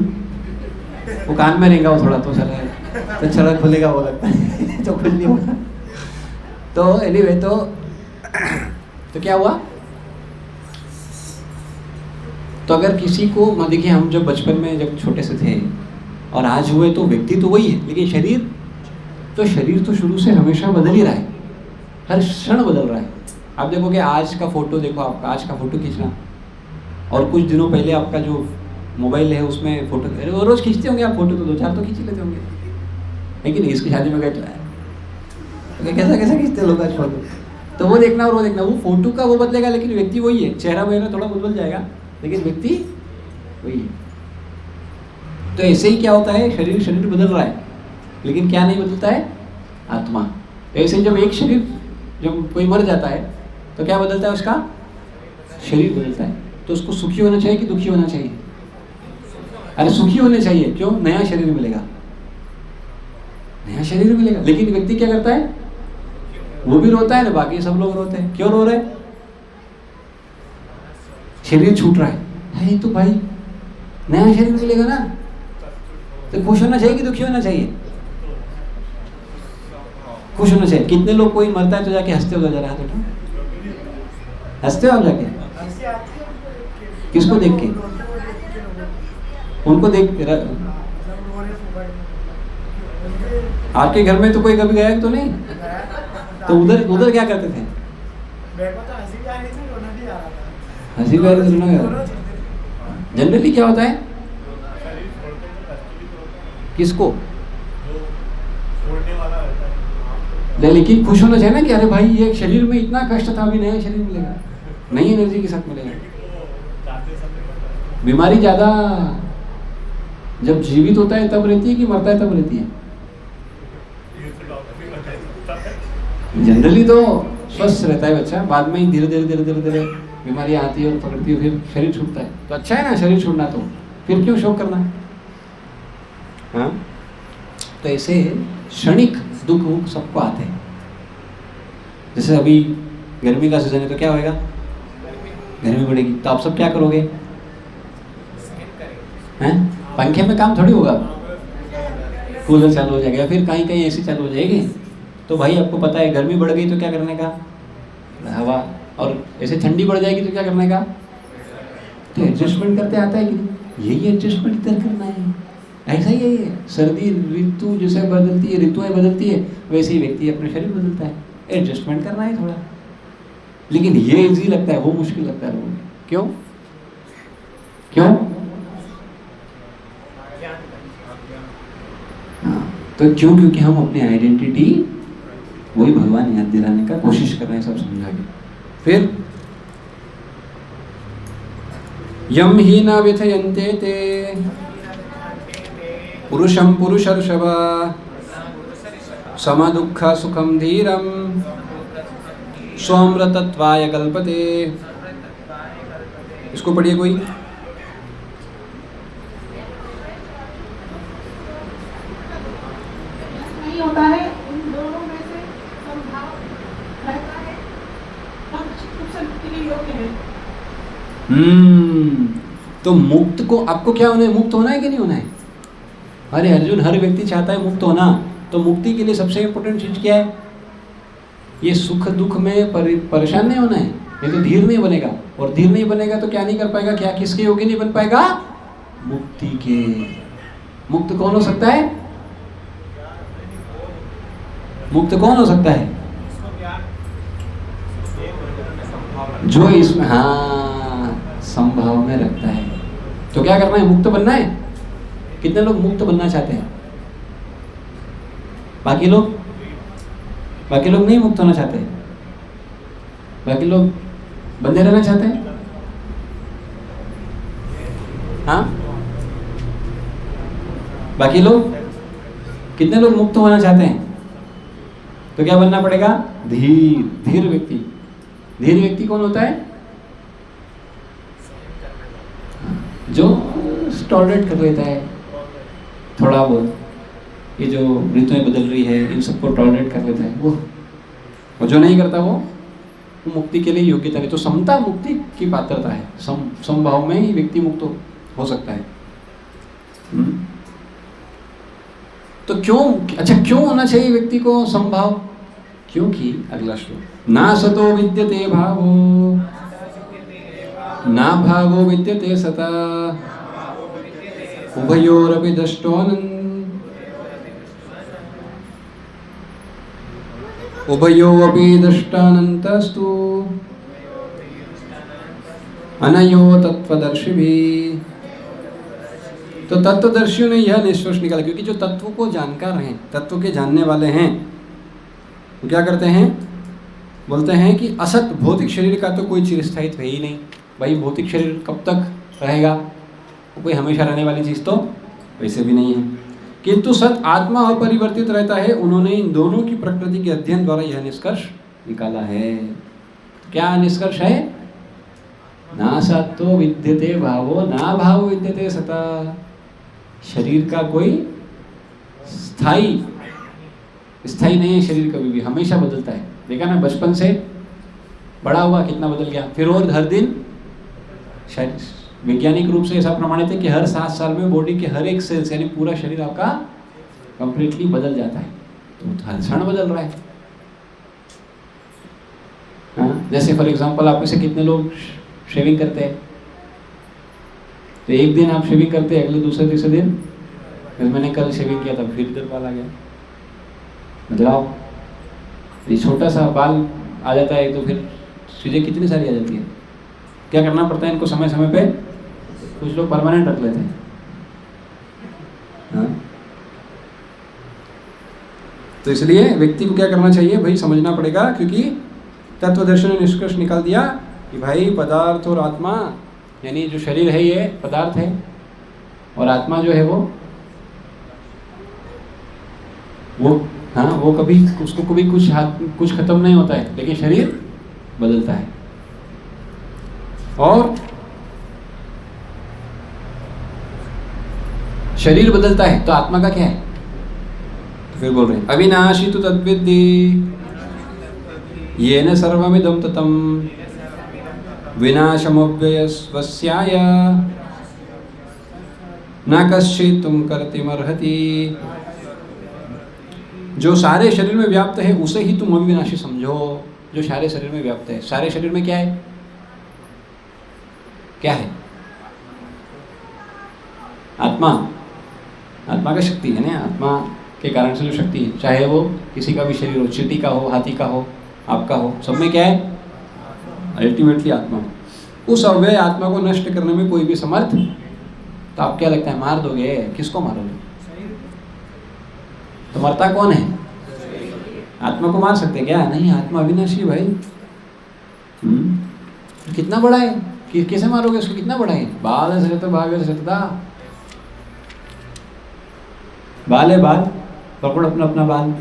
Speaker 1: वो कान में रहेगा, वो थोड़ा तो चला तो चला खुलेगा, वो लगता है तो कुछ नहीं होगा। तो एनीवे, तो क्या हुआ? तो अगर किसी को देखिए, हम जब बचपन में जब छोटे से थे और आज हुए तो व्यक्ति तो वही है, लेकिन शरीर तो शुरू से हमेशा बदल ही रहा है, हर क्षण बदल रहा है। आप देखोगे आज का फोटो, देखो आपका आज का फोटो खींचना और कुछ दिनों पहले आपका जो मोबाइल है उसमें फोटो, अरे वो रोज खींचते होंगे आप फोटो, तो 2-4 तो खींच लेते होंगे, लेकिन इसकी शादी में गए तो कैसा खींचते लोग आज फोटो। तो वो देखना और वो देखना, वो फोटो का वो बदलेगा लेकिन व्यक्ति वही है। चेहरा वगैरह थोड़ा बदल जाएगा लेकिन व्यक्ति वही है। तो ऐसे ही क्या होता है, शरीर बदल रहा है लेकिन क्या नहीं बदलता है? आत्मा। तो ऐसे ही जब एक शरीर, जब कोई मर जाता है तो क्या बदलता है? उसका शरीर बदलता है। तो उसको सुखी होना चाहिए कि दुखी होना चाहिए? अरे सुखी होने चाहिए। क्यों? नया शरीर मिलेगा, नया शरीर मिलेगा। लेकिन व्यक्ति क्या करता है? वो भी रोता है ना, बाकी सब लोग रोते हैं। क्यों रो रहे? शरीर छूट रहा है तो भाई नया शरीर मिलेगा ना, तो खुश होना चाहिए कि दुखी होना चाहिए? खुश होना चाहिए। कितने लोग कोई मरता है तो जाके हंसते हो? जरा हाथ उठाओ, हंसते हो आप जाके? किसको देख के? उनको देख। आपके घर में तो कोई कभी गया तो नहीं? तो उधर क्या करते थे? हंसी भी आ रही थी। जनरली क्या होता है? किसको? लेकिन खुश होना चाहिए ना कि अरे भाई ये शरीर में इतना कष्ट था, अभी नया शरीर मिलेगा, नई एनर्जी के साथ मिलेगा। बीमारी ज्यादा जब जीवित होता है तब रहती है कि मरता है तब रहती है? जनरली तो स्वस्थ रहता है बच्चा, बाद में ही धीरे धीरे बीमारियां आती है और पकड़ती है, फिर शरीर छूटता है। तो अच्छा है ना शरीर छूटना, तो फिर क्यों शोक करना? हाँ, तो ऐसे क्षणिक दुख सबको आते हैं। जैसे अभी गर्मी का सीजन है तो क्या होएगा? गर्मी बढ़ेगी तो आप सब क्या करोगे? हैं? पंखे में काम थोड़ी होगा, कूलर चालू हो जाएगा, फिर कहीं कहीं एसी चालू हो जाएगी। तो भाई आपको पता है गर्मी बढ़ गई तो क्या करने का? हवा। और ऐसे ठंडी बढ़ जाएगी तो क्या करने का? तो एडजस्टमेंट करते आता है कि यही एडजस्टमेंट इधर करना है। ऐसा ही है ये सर्दी ऋतु जैसे बदलती है, ऋतुएं बदलती है, वैसे ही व्यक्ति अपने शरीर बदलता है। एडजस्टमेंट करना है थोड़ा, लेकिन ये इजी लगता है, वो मुश्किल लगता है लोगों को। क्यों? हाँ, तो क्यों? क्योंकि हम अपनी आइडेंटिटी वही भगवान याद दिलाने का कोशिश कर रहे हैं, सब समझा के। फिर यम ही न व्यथयन्ते ते पुरुषं पुरुषर्षभ समदुःख सुखम धीरम स्वामृतत्वाय कल्पते। इसको पढ़िए कोई।
Speaker 7: नहीं होता है, इन दोनों में से समभाव रहता है और सुख शांति के योग्य है।
Speaker 1: तो मुक्त को आपको क्या होना है? मुक्त होना है कि नहीं होना है? अरे अर्जुन, हर व्यक्ति चाहता है मुक्त होना। तो मुक्ति के लिए सबसे इम्पोर्टेंट चीज क्या है? ये सुख दुख में परेशान नहीं होना है। ये तो धीर नहीं बनेगा, और धीर नहीं बनेगा तो क्या नहीं कर पाएगा? क्या किसके योग्य नहीं बन पाएगा? मुक्ति के। मुक्त कौन हो सकता है? मुक्त कौन हो सकता है? जो इसमें संभाव में रखता है। तो क्या करना है? मुक्त बनना है। कितने लोग मुक्त बनना चाहते हैं? बाकी लोग नहीं मुक्त होना चाहते। बाकी लोग बंधे रहना चाहते हैं। हाँ, बाकी लोग, कितने लोग मुक्त होना चाहते हैं? तो क्या बनना पड़ेगा? धीर व्यक्ति। धीर व्यक्ति कौन होता है? जो टॉलरेट कर लेता है थोड़ा बहुत, ये जो ऋतुएं बदल रही है इन सबको टॉलरेट कर लेता है वो। और जो नहीं करता वो मुक्ति के लिए योग्यता नहीं। तो समता मुक्ति की पात्रता है। समभाव में ही व्यक्ति मुक्त हो सकता है। तो क्यों होना चाहिए व्यक्ति को समभाव? क्योंकि अगला श्लोक, ना सतो विद्यते भावो ना भावो विद्यते सता उभयोरपि दृष्टानन्तस्तु अनयो तत्वदर्शिभिः। तो तत्वदर्शियों ने यह निष्कर्ष निकाला, क्योंकि जो तत्व को जानकार हैं, तत्व के जानने वाले हैं, तो क्या करते हैं? बोलते हैं कि असत भौतिक शरीर का तो कोई चिरस्थायित्व है ही नहीं। भाई भौतिक शरीर कब तक रहेगा? कोई हमेशा रहने वाली चीज़ तो वैसे भी नहीं है। किंतु सत आत्मा अपरिवर्तित रहता है। उन्होंने इन दोनों की प्रकृति के अध्ययन द्वारा यह निष्कर्ष निकाला है। क्या निष्कर्ष है? ना सत्तो विद्यते भावो ना भावो विद्यते सता। शरीर का कोई स्थायी नहीं है। शरीर कभी भी हमेशा बदलता है। देखा ना, बचपन से बड़ा हुआ कितना बदल गया। फिर और हर दिन वैज्ञानिक रूप से ऐसा प्रमाणित है कि हर 7 साल में बॉडी के हर एक सेल्स यानी पूरा शरीर आपका कंप्लीटली बदल जाता है। तो हर क्षण बदल रहा है। जैसे फॉर एग्जांपल आप में से कितने लोग शेविंग करते हैं? तो एक दिन आप शेविंग करते हैं, अगले दूसरे तीसरे दिन मैंने कल शेविंग किया था फिर इधर बाल आ गया। बदलाव। ये छोटा सा बाल आ जाता है तो फिर चीज़ें कितनी सारी आ जाती है। क्या करना पड़ता है इनको समय समय पे? कुछ लोग परमानेंट रख लेते हैं। हाँ? तो इसलिए व्यक्ति को क्या करना चाहिए भाई? समझना पड़ेगा, क्योंकि तत्वदर्शन ने निष्कर्ष निकाल दिया कि भाई पदार्थ और आत्मा, यानी जो शरीर है ये पदार्थ है, और आत्मा जो है वो हाँ, वो कभी उसको कभी कुछ खत्म नहीं होता है, लेकिन शरीर बदलता है। और शरीर बदलता है तो आत्मा का क्या है? तो फिर बोल रहे हैं अविनाशी तु तद्विद्धि येन सर्वमिदं ततं विनाशमव्ययस्वस्याय न कश्चित् तुम कर्तुमर्हति। जो सारे शरीर में व्याप्त है उसे ही तुम अविनाशी समझो। जो सारे शरीर में व्याप्त है। सारे शरीर में क्या है? क्या है? आत्मा। आत्मा का शक्ति है ना। आत्मा के कारण से जो शक्ति है, चाहे वो किसी का भी शरीर हो, चींटी का हो, हाथी का हो, आपका हो, सब में क्या है? अल्टीमेटली आत्मा। उस अव्यय आत्मा को नष्ट करने में कोई भी समर्थ, तो आप क्या लगता है मार दोगे? किसको मारोगे? तो मरता कौन है? आत्मा को मार सकते क्या? नहीं, आत्मा अविनाशी भाई। कितना बड़ा है कैसे मारोगे उसको? कितना बड़ा है? बाल है तो भाग सकता, बाल है बाल, पकड़ो अपना अपना बाल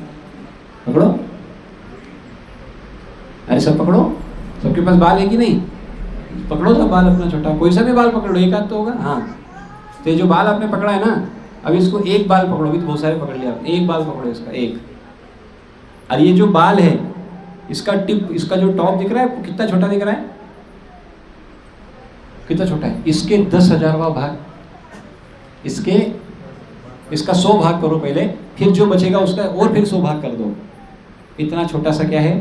Speaker 1: पकड़ो। अरे सब पकड़ो, सबके पास बाल है कि नहीं? पकड़ो तो बाल अपना छोटा, कोई सा भी बाल पकड़ो, एक हाथ तो होगा। हाँ, तो ये जो बाल आपने पकड़ा है ना, अब इसको एक बाल पकड़ो, अभी तो बहुत सारे पकड़ लिया आपने, एक बाल पकड़ो इसका, एक। और ये जो बाल है इसका टिप, इसका जो टॉप दिख रहा है कितना छोटा दिख रहा है? कितना छोटा है? इसके 10,000वां भाग, इसका 100 भाग करो पहले, फिर जो बचेगा उसका और फिर 100 भाग कर दो। इतना छोटा सा क्या है?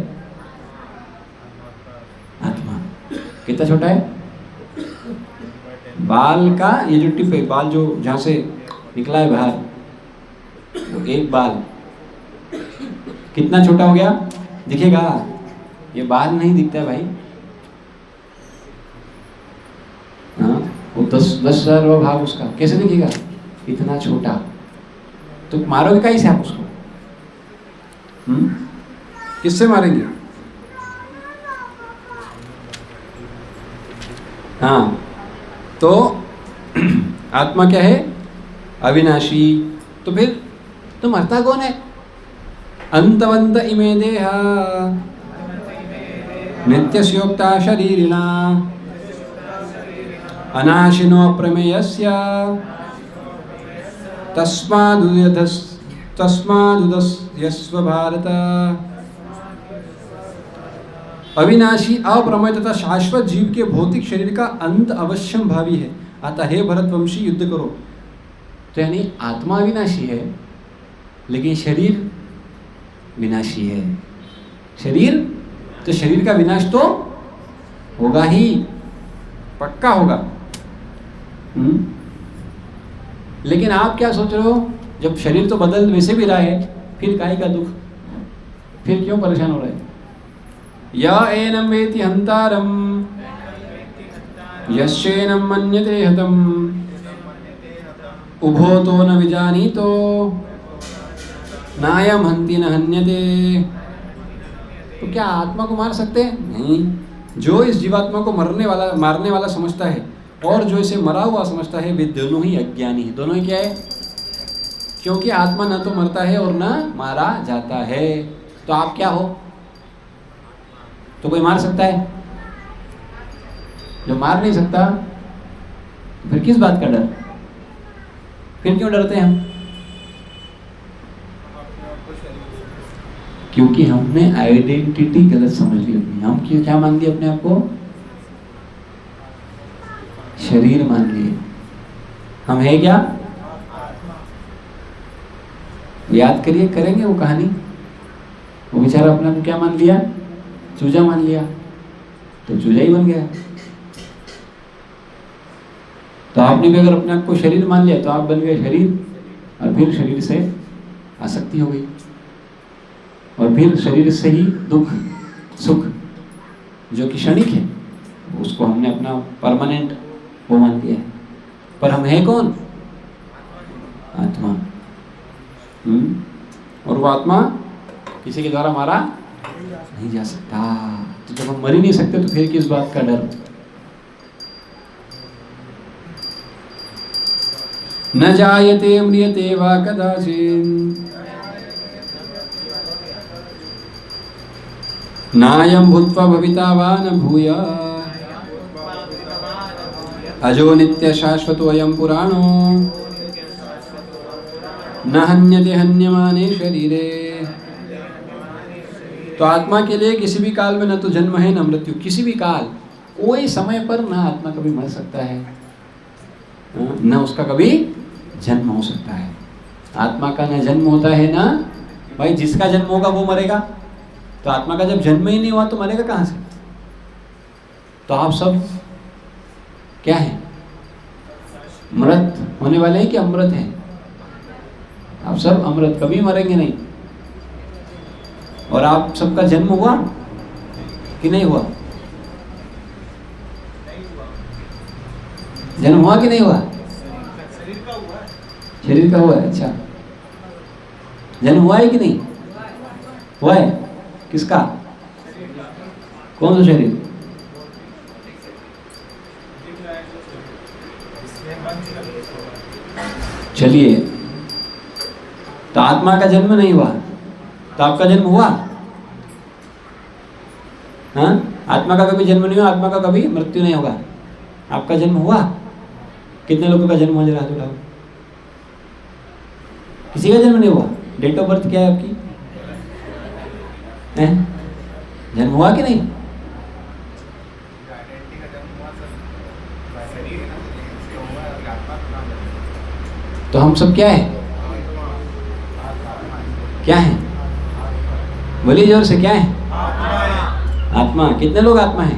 Speaker 1: आत्मा। कितना छोटा है? बाल का ये जो टिप है, बाल जो जहाँ से निकला है बाहर, वो एक बाल कितना छोटा हो गया? दिखेगा? ये बाल नहीं दिखता है भाई। हाँ, वो 10,000वां भाग उसका कैसे दिखेगा? इतना छोटा। तो मारोगे कैसे आप उसको? किससे मारेंगे? हाँ, तो आत्मा क्या है? अविनाशी। तो फिर तो मरता कौन है? अंतवंत इमे देहा नित्यस्योक्ता शरीरिणा अनाशिनो अप्रमेयस्य तस्मादुदस्यस्व भारत। अविनाशी, अप्रमेय तथा शाश्वत जीव के भौतिक शरीर का अंत अवश्यम भावी है, अतः हे भरतवंशी युद्ध करो। तो यानी आत्मा अविनाशी है लेकिन शरीर विनाशी है। शरीर, तो शरीर का विनाश तो होगा ही, पक्का होगा। लेकिन आप क्या सोच रहे हो? जब शरीर तो बदल वैसे भी रहा है, फिर काहे का दुख? फिर क्यों परेशान हो रहे हैं? या एनम वेति हंतारम यश्चैनम मन्यते हतम उभो तो न विजानीतो नायम हंति न हन्यते। तो क्या आत्मा को मार सकते हैं? नहीं। जो इस जीवात्मा को मारने वाला समझता है और जो इसे मरा हुआ समझता है, वे दोनों ही अज्ञानी है। दोनों ही क्या है? क्योंकि आत्मा न तो मरता है और न मारा जाता है। तो आप क्या हो? तो कोई मार सकता है? जो मार नहीं सकता, फिर किस बात का डर? फिर क्यों डरते हैं हम? क्योंकि हमने आइडेंटिटी गलत समझ ली अपनी। हम क्या मान लिए अपने आप को? शरीर मान लिए। हम है क्या? याद करिए, करेंगे वो कहानी। वो बेचारा अपने आप को क्या मान लिया? चूजा मान लिया, तो चूजा ही बन गया। तो आपने भी अगर अपने आप को शरीर मान लिया तो आप बन गए शरीर, और फिर शरीर से आसक्ति हो गई, और फिर शरीर से ही दुख सुख जो कि क्षणिक है उसको हमने अपना परमानेंट वो मान लिया है। पर हम है कौन? आत्मा। और वो आत्मा किसी के द्वारा मारा नहीं जा सकता। तो जब हम मर ही नहीं सकते तो फिर किस बात का डर? न जायते म्रियते वा कदाचित् नायं भूत्वा भविता वा न भूयात् अजो नित्य शाश्वतो अयं पुराणो न हन्यते हन्यमाने शरीरे। तो आत्मा के लिए किसी भी काल में न तो जन्म है न मृत्यु। किसी भी काल, कोई समय पर न आत्मा कभी मर सकता है न उसका कभी जन्म हो सकता है। आत्मा का न जन्म होता है ना भाई, जिसका जन्म होगा वो मरेगा। तो आत्मा का जब जन्म ही नहीं हुआ तो मरेगा कहाँ से? तो आप सब क्या है? मृत होने वाले हैं कि अमृत हैं? आप सब अमृत, कभी मरेंगे नहीं। और आप सबका जन्म हुआ कि नहीं हुआ? जन्म हुआ कि नहीं हुआ? शरीर का हुआ है। अच्छा, जन्म हुआ है कि नहीं हुआ है? किसका? कौन सा शरीर? चलिए, तो आत्मा का जन्म नहीं हुआ तो आपका जन्म हुआ? हाँ, आत्मा का कभी जन्म नहीं हुआ, आत्मा का कभी मृत्यु नहीं होगा। आपका जन्म हुआ? कितने लोगों का जन्म हो जा रहा है? किसी का जन्म नहीं हुआ। डेट ऑफ बर्थ क्या है आपकी? जन्म हुआ कि नहीं? तो हम सब क्या है? क्या है? बोलिए जोर से, क्या है? आत्मा। कितने लोग आत्मा है?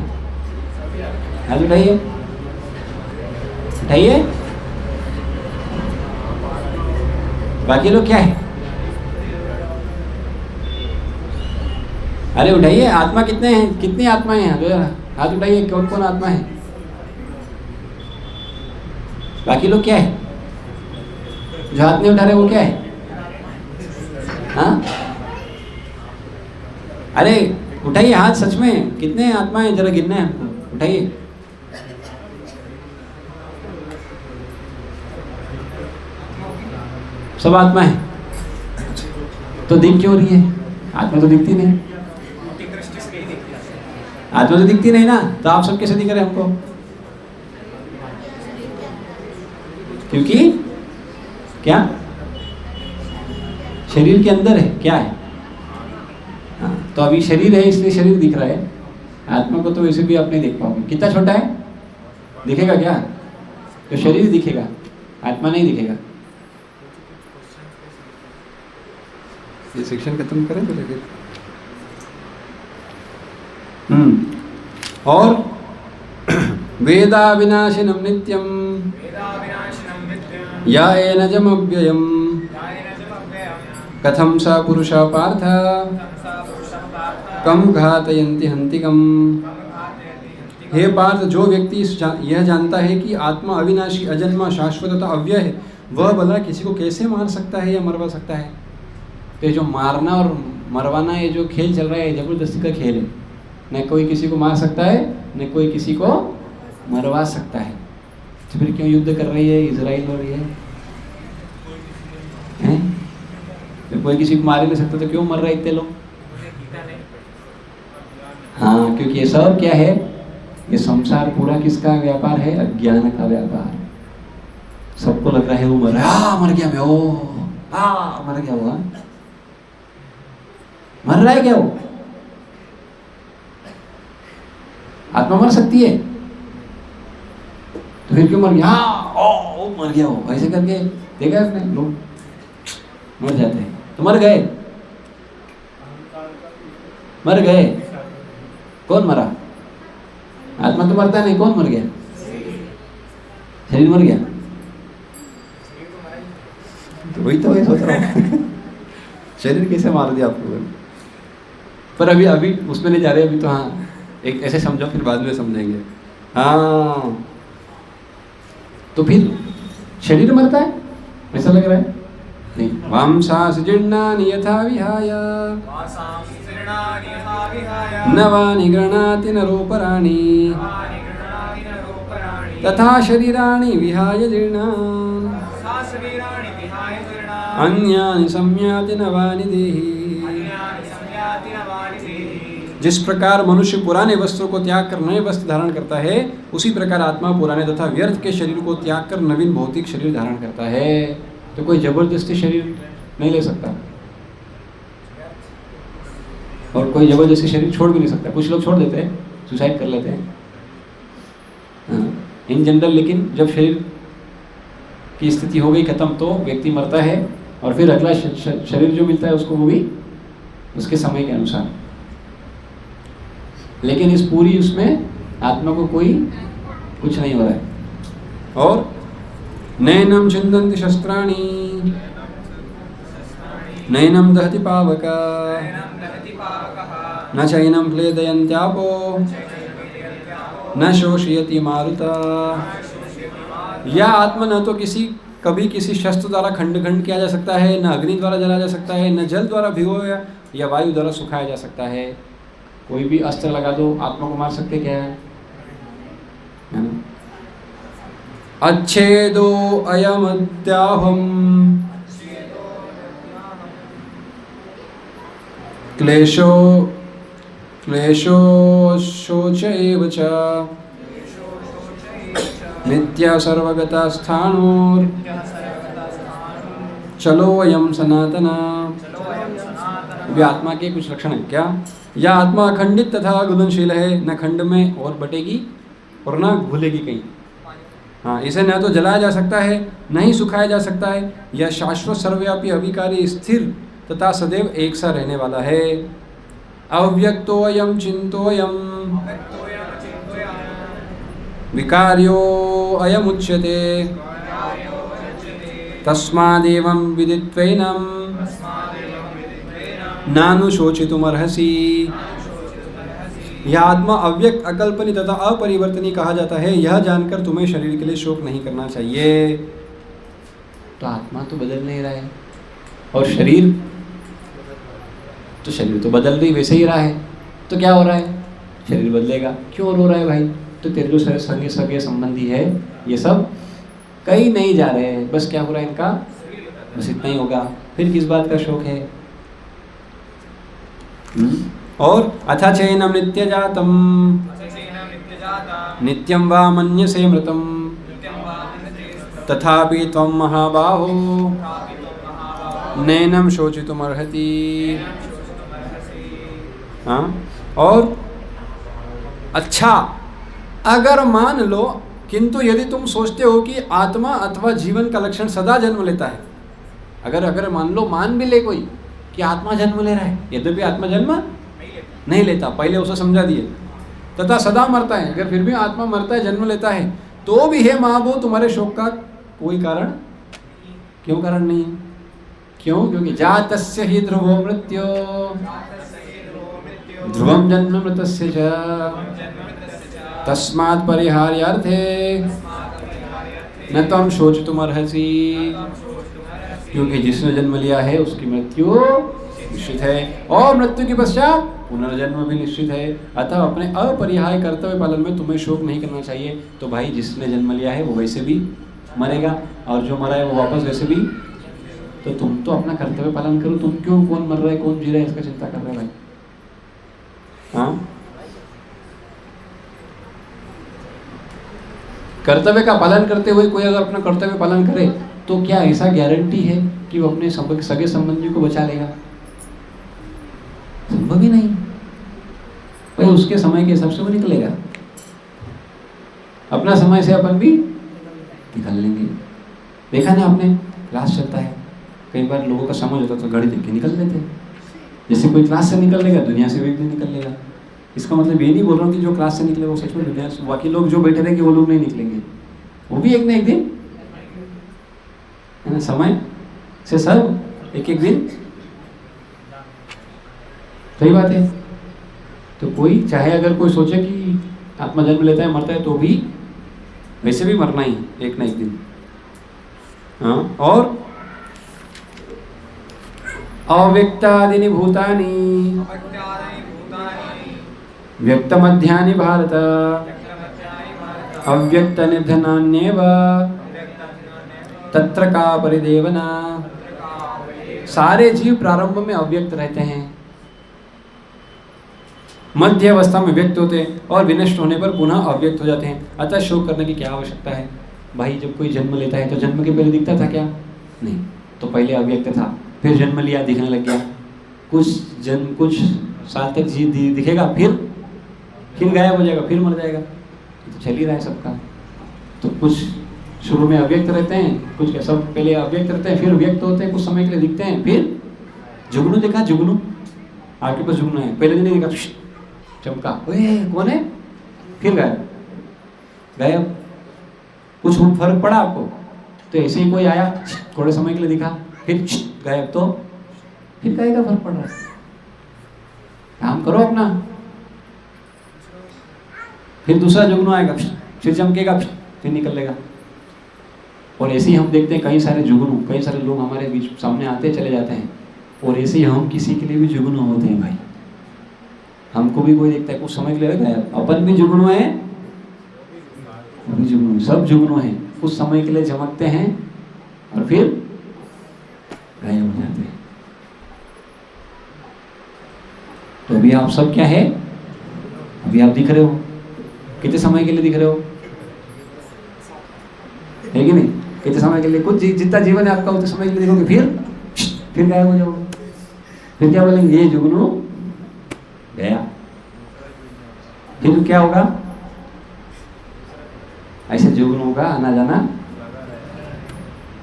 Speaker 1: हाथ उठाइए, उठाइए। बाकी लोग क्या है? अरे उठाइए, आत्मा कितने हैं? कितनी आत्माएं हैं? हाथ उठाइए, कौन कौन आत्मा है? बाकी लोग क्या है? जो हाथ नहीं उठा रहे वो क्या है? हाँ, अरे उठाइए हाथ, सच में कितने आत्माएं जरा गिनना है हमको, उठाइए। सब आत्मा है। तो दिख क्यों रही है? आत्मा तो दिखती नहीं। आत्मा तो दिखती नहीं ना, तो आप सब कैसे दिख रहे हैं हमको? क्योंकि क्या शरीर के अंदर है? क्या है? हाँ, तो अभी शरीर है इसलिए शरीर दिख रहा है। आत्मा को तो वैसे भी आप नहीं देख पाओगे। कितना छोटा है, दिखेगा क्या? तो शरीर दिखेगा, आत्मा नहीं दिखेगा। ये सेक्शन खत्म करें तो लगे। और वेदा विनाशिनम नित्यम या एनजम अव्ययम कथम सा पुरुषा पार्थ कम घातयन्ति हन्तिकम। हे पार्थ, जो व्यक्ति यह जानता है कि आत्मा अविनाशी, अजन्मा, शाश्वत तथा अव्यय है, वह भला किसी को कैसे मार सकता है या मरवा सकता है? तो जो मारना और मरवाना, ये जो खेल चल रहा है, जबरदस्ती का खेल है। न कोई किसी को मार सकता है, न कोई किसी को मरवा सकता है। तो फिर क्यों युद्ध कर रही है इजराइल और ये? तो कोई किसी को मार ही नहीं सकता तो क्यों मर रहे इतने लोग? हाँ, क्योंकि ये सब क्या है? ये संसार पूरा किसका व्यापार है? अज्ञान का व्यापार। सबको लग रहा है वो मर रहा, मर गया मैं, ओ मर गया वो। मर रहा है क्या वो? आत्मा मर सकती है तो फिर क्यों मर गया? ओ मर गया वो, ऐसे करके देखा है आपने? लोग मर जाते हैं तो मर गए, मर गए। कौन मरा? आत्मा तो मरता नहीं, कौन मर गया? शरीर मर गया। तो वही तो सोच रहा हूँ शरीर कैसे मार दिया आपको? पर अभी उसमें नहीं जा रहे अभी तो। हाँ, एक ऐसे समझो, फिर बाद में समझेंगे। हाँ, तो फिर शरीर मरता है ऐसा लग रहा है? नहीं। वांसांस जीर्णानि यथा विहाय नवानि गृह्णाति नरोपराणि तथा शरीराणि विहाय जीर्णानि अन्यानि संयाति नवानि देहि। जिस प्रकार मनुष्य पुराने वस्त्रों को त्याग कर नए वस्त्र धारण करता है, उसी प्रकार आत्मा पुराने तथा व्यर्थ के शरीर को त्याग कर नवीन भौतिक शरीर धारण करता है। तो कोई जबरदस्ती शरीर नहीं ले सकता और कोई जबरदस्ती शरीर छोड़ भी नहीं सकता। कुछ लोग छोड़ देते हैं, सुसाइड कर लेते हैं इन जनरल, लेकिन जब शरीर की स्थिति हो गई खत्म तो व्यक्ति मरता है और फिर अगला शरीर जो मिलता है उसको वो भी उसके समय के अनुसार। लेकिन इस पूरी उसमें आत्मा को कोई कुछ नहीं हो रहा है। और नैनम छिन्दन्ति शस्त्राणि नैनम दहति पावका न चैनम क्लेदयन्त्यापो न शोषयति मारुता। यह आत्मा न तो कभी किसी शस्त्र द्वारा खंड किया जा सकता है, न अग्नि द्वारा जलाया जा सकता है, न जल द्वारा भिगोया या वायु द्वारा सुखाया जा सकता है। कोई भी अस्त्र लगा दो, आत्मा को मार सकते क्या है ना? अच्छेदो अयमद्याहम् क्लेशो शोच एव च नित्य सर्वगता स्थाणोर चलो अयम सनातना। भी आत्मा के कुछ लक्षण है क्या? यह आत्मा अखंडित तथा घुलनशील है, न खंड में और बटेगी और न घुलेगी कहीं। हाँ, इसे न तो जलाया जा सकता है न ही सुखाया जा सकता है। यह शाश्वत सर्वव्यापी अविकारी स्थिर तथा सदैव एक सा रहने वाला है। अव्यक्तोऽयं चिन्तोऽयं विकार्यो अयमुच्यते तस्मादेवं विदित्वैनं नानुशोचितुमर्हसि। यह आत्मा अव्यक्त, अकल्पनीय तथा अपरिवर्तनीय कहा जाता है। यह जानकर तुम्हें शरीर के लिए शोक नहीं करना चाहिए। तो आत्मा तो बदल नहीं रहा है और शरीर तो बदल रही वैसे ही रहा है। तो क्या हो रहा है? शरीर बदलेगा। क्यों रो रहा है भाई? तो तेरे जो संगे सगे संबंधी है ये सब कहीं नहीं जा रहे हैं। बस क्या हो रहा है इनका? बस इतना ही होगा। फिर किस बात का शोक है? और अथा चैनम नित्य जातम नित्यं वा मन्यसे मृतम तथापि त्वं महाबाहो नैनम शोचितुमर्हति। हाँ, और अच्छा, अगर मान लो, किंतु यदि तुम सोचते हो कि आत्मा अथवा जीवन का लक्षण सदा जन्म लेता है, अगर मान लो, मान भी ले कोई कि आत्मा जन्म ले रहा है, यद्यपि आत्मा जन्म नहीं लेता, पहले उसे समझा दिए, तथा सदा मरता है, अगर फिर भी आत्मा मरता है, जन्म लेता है, तो भी हे महाबो तुम्हारे शोक का कोई कारण, क्यों कारण नहीं? क्यों? क्योंकि जातस्य ही ध्रुवो मृत्यो ध्रुवम जन्म मृतस्य च तस्मात् परिहार्यार्थे न त्वं शोचितुमर्हसि। क्योंकि जिसने जन्म लिया है उसकी मृत्यु निश्चित है और मृत्यु के पश्चात पुनर्जन्म भी निश्चित है। अतः अपने अपरिहार्य कर्तव्य पालन में तुम्हें शोक नहीं करना चाहिए। तो भाई, जिसने जन्म लिया है वो वैसे भी मरेगा और जो मरा है वो वापस वैसे भी। तो तुम तो अपना कर्तव्य पालन करो। तुम क्यों, कौन मर रहा है कौन जी रहा है इसका चिंता कर रहे हैं भाई? हाँ, कर्तव्य का पालन करते हुए कोई अगर अपना कर्तव्य पालन करे तो क्या ऐसा गारंटी है कि वो अपने सगे संबंधी को बचा लेगा? संभव ही नहीं भाई। उसके समय के हिसाब से वो निकलेगा, अपना समय से अपन भी निकल लेंगे। देखा ना आपने, क्लास चलता है, कई बार लोगों का समय होता तो घड़ी देख के निकल लेते। जैसे कोई क्लास से निकल लेगा, दुनिया से भी एक दिन निकल लेगा। इसका मतलब ये नहीं बोल रहा हूँ कि जो क्लास से निकले वो सच में दुनिया से, बाकी लोग जो बैठे रहेंगे वो लोग नहीं निकलेंगे, वो भी एक ना एक दिन, है ना? समय से सब एक एक दिन, सही बात है। तो कोई चाहे अगर कोई सोचे कि आत्मा जन्म लेता है मरता है, तो भी वैसे भी मरना ही एक ना एक दिन। हाँ, और अव्यक्तादीनि भूतानि व्यक्तमध्यानि भारत अव्यक्त निधनान्येव तत्र का परिदेवना। सारे जीव प्रारंभ में अव्यक्त रहते हैं, मध्य अवस्था में व्यक्त होते हैं और विनष्ट होने पर पुनः अव्यक्त हो जाते हैं। अतः शोक करने की क्या आवश्यकता है भाई? जब कोई जन्म लेता है तो जन्म के पहले दिखता था क्या? नहीं, तो पहले अव्यक्त था, फिर जन्म लिया, दिखने लग गया, कुछ साल तक दिखेगा, फिर गायब हो जाएगा, फिर मर जाएगा। तो चल ही रहा है सबका। तो कुछ शुरू में अव्यक्त रहते हैं, कुछ सब पहले अव्यक्त रहते हैं, फिर व्यक्त होते हैं, कुछ समय के लिए दिखते हैं, फिर जुगनू देखा, जुगनू आपके पास जुगनू है, पहले दिन देखा चमका, ओए कौन है, फिर गायब। कुछ फर्क पड़ा आपको? तो ऐसे ही कोई आया, थोड़े समय के लिए दिखा, फिर गायब, तो फिर क्या फर्क पड़ रहा है? काम करो अपना, फिर दूसरा जुगनू आएगा, फिर चमकेगा, फिर निकलेगा। और ऐसे ही हम देखते हैं कई सारे जुगनू, कई सारे लोग हमारे बीच सामने आते चले जाते हैं, और ऐसे ही हम किसी के लिए भी जुगनू होते हैं भाई। हमको भी कोई देखता है, कुछ समय के लिए गायब। अपन भी जुगनू है, सब जुगनू है। कुछ समय के लिए चमकते हैं और फिर गायब हो जाते हैं। तो अभी आप सब क्या है, अभी आप दिख रहे हो, कितने समय के लिए दिख रहे हो, है कि नहीं? कितने समय के लिए, कुछ जितना जीवन है आपका उतने समय के लिए देखोगे, फिर गायब हो जाओगे। फिर क्या बोलेंगे, ये जुगनू गया। फिर क्या होगा, ऐसे जुगनू का आना जाना।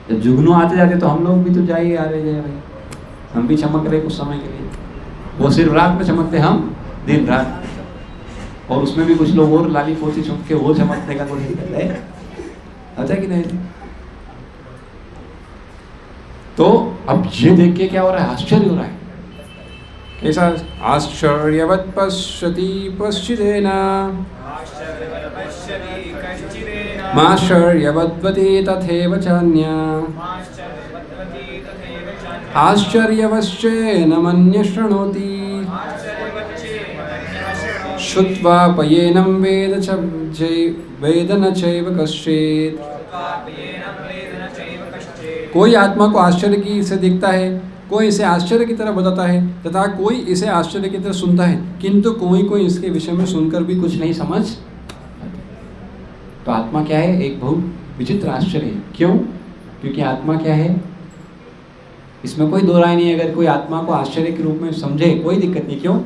Speaker 1: जब जुगनू आते जाते तो हम लोग भी तो जाइए आ रहे भाई, हम भी चमक रहे कुछ समय के लिए। वो सिर्फ रात में चमकते, हम दिन रात, और उसमें भी कुछ लोग और लाली पोती छुप के वो चमकने का कोशिश करते हैं, अच्छा कि नहीं? तो अब ये देख के क्या हो रहा है, आश्चर्य हो रहा है। कैसा? आश्चर्यवत् पश्यति पश्चिदेन माश्चर्यवद्वति तथैव चान्या आश्चर्यवश्चेन मन्यः शृणोति श्रुत्वा पयेनं वेद न चैव कश्चित्। कोई आत्मा को आश्चर्य की से देखता है, कोई इसे आश्चर्य की तरह बताता है, तथा कोई इसे आश्चर्य की तरह सुनता है, किंतु कोई इसके विषय में सुनकर भी कुछ नहीं समझ। तो आत्मा क्या है, एक बहुत विचित्र आश्चर्य है। क्यों? क्योंकि आत्मा क्या है, इसमें कोई दो राय नहीं है। अगर कोई आत्मा को आश्चर्य के रूप में समझे कोई दिक्कत नहीं। क्यों?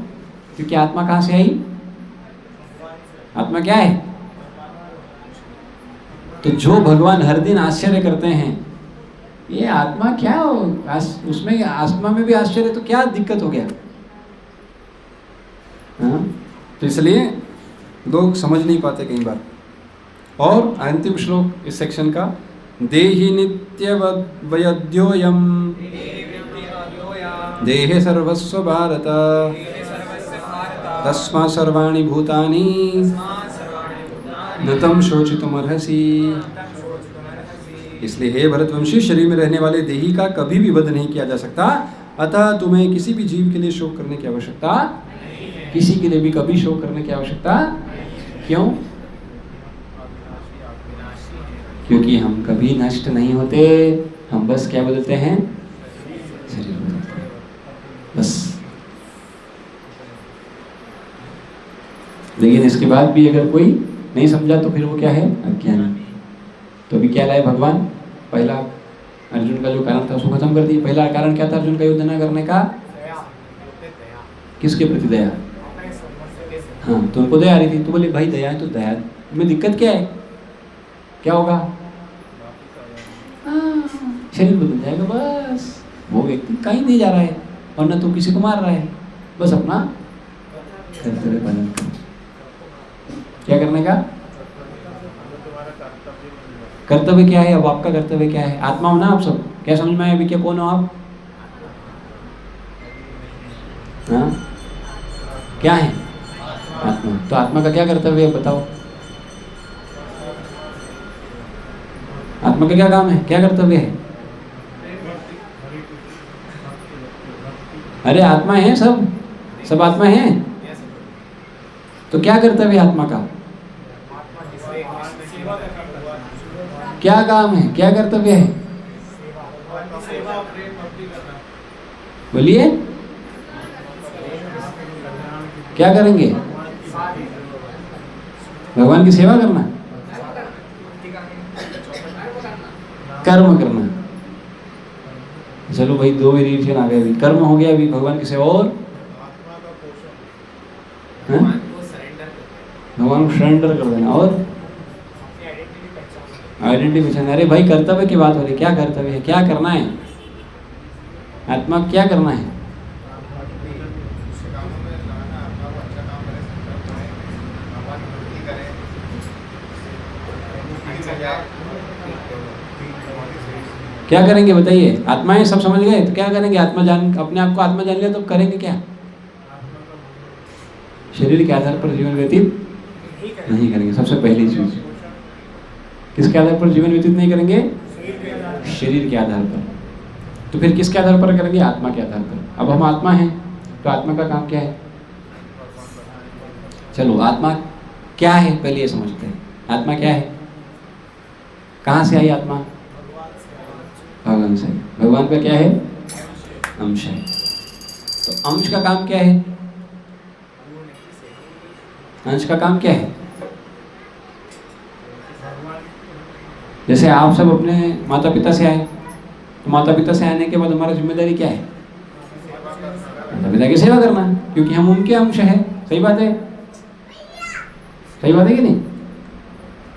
Speaker 1: क्योंकि आत्मा कहाँ से आई? आत्मा क्या है? तो जो भगवान हर दिन आश्चर्य करते हैं, ये आत्मा क्या हो, उसमें आत्मा में भी आश्चर्य, तो क्या दिक्कत हो गया? हाँ? तो इसलिए लोग समझ नहीं पाते कई बार। और अंतिम श्लोक इस सेक्शन का, देहि नित्यवद्वयद्योऽयं देहे सर्वस्व भारत तस्मात् सर्वाणि भूतानि न तं शोचितुमर्हसि। इसलिए हे भरतवंशी, शरीर में रहने वाले देही का कभी भी वध नहीं किया जा सकता, अतः तुम्हें किसी भी जीव के लिए शोक करने की आवश्यकता, किसी के लिए भी कभी शोक करने की आवश्यकता। क्यों? क्योंकि हम कभी नष्ट नहीं होते, हम बस क्या बदलते हैं, शरीर बदलते हैं बस। लेकिन इसके बाद भी अगर कोई नहीं समझा तो फिर वो क्या है, अज्ञानी। तो अभी क्या लाए भगवान, पहला अर्जुन का जो कारण था उसको खत्म कर दिया। पहला कारण क्या था अर्जुन का युद्ध न करने का? किसके प्रति? दया। हाँ, तो उनको दया आ रही थी, तो बोले भाई दया है तो दया में दिक्कत क्या है, क्या होगा? शरीर बदल जाएगा बस। वो व्यक्ति कहीं नहीं जा रहा है और न तो किसी को मार रहा है, बस अपना कर्तव्य पालन कर। क्या करने का कर्तव्य क्या है? अब आपका कर्तव्य क्या है? आत्मा हो ना आप सब, क्या समझ में आया अभी? क्या कौन हो आप? हाँ, क्या है आत्मा? तो आत्मा का क्या कर्तव्य है बताओ? आत्मा का क्या काम है, क्या कर्तव्य है? अरे आत्मा है, सब आत्मा है, तो क्या कर्तव्य है आत्मा का? क्या काम है, क्या कर्तव्य है? बोलिए, क्या करेंगे? भगवान की सेवा करना, कर्म करना। चलो भाई, दो वेरिएशन आ गए। अभी कर्म हो गया, अभी भगवान की सेवा और भगवान को सरेंडर कर देना और आइडेंटिफिकेशन। अरे भाई, कर्तव्य की बात हो रही है, क्या कर्तव्य है, क्या करना है? आत्मा क्या करना है? क्या करेंगे बताइए? आत्माएं सब समझ गए तो क्या करेंगे? आत्मा जान, अपने आप को आत्मा जान लिया तो करेंगे क्या? शरीर के आधार पर जीवन व्यतीत नहीं करेंगे। सबसे पहली चीज, किसके आधार पर जीवन व्यतीत नहीं करेंगे? शरीर के आधार पर। तो फिर किसके आधार पर करेंगे? आत्मा के आधार पर। अब हम आत्मा हैं, तो आत्मा का काम क्या है? चलो, आत्मा क्या है पहले ये समझते हैं। आत्मा क्या है? कहाँ से आई आत्मा? भगवान से। भगवान का क्या है? अंश है। तो अंश का काम क्या है? अंश का काम क्या है? जैसे आप सब अपने माता पिता से आए, तो माता पिता से आने के बाद हमारा जिम्मेदारी क्या है? माता पिता की सेवा करना, क्योंकि हम उनके अंश है। सही बात है? सही बात है कि नहीं?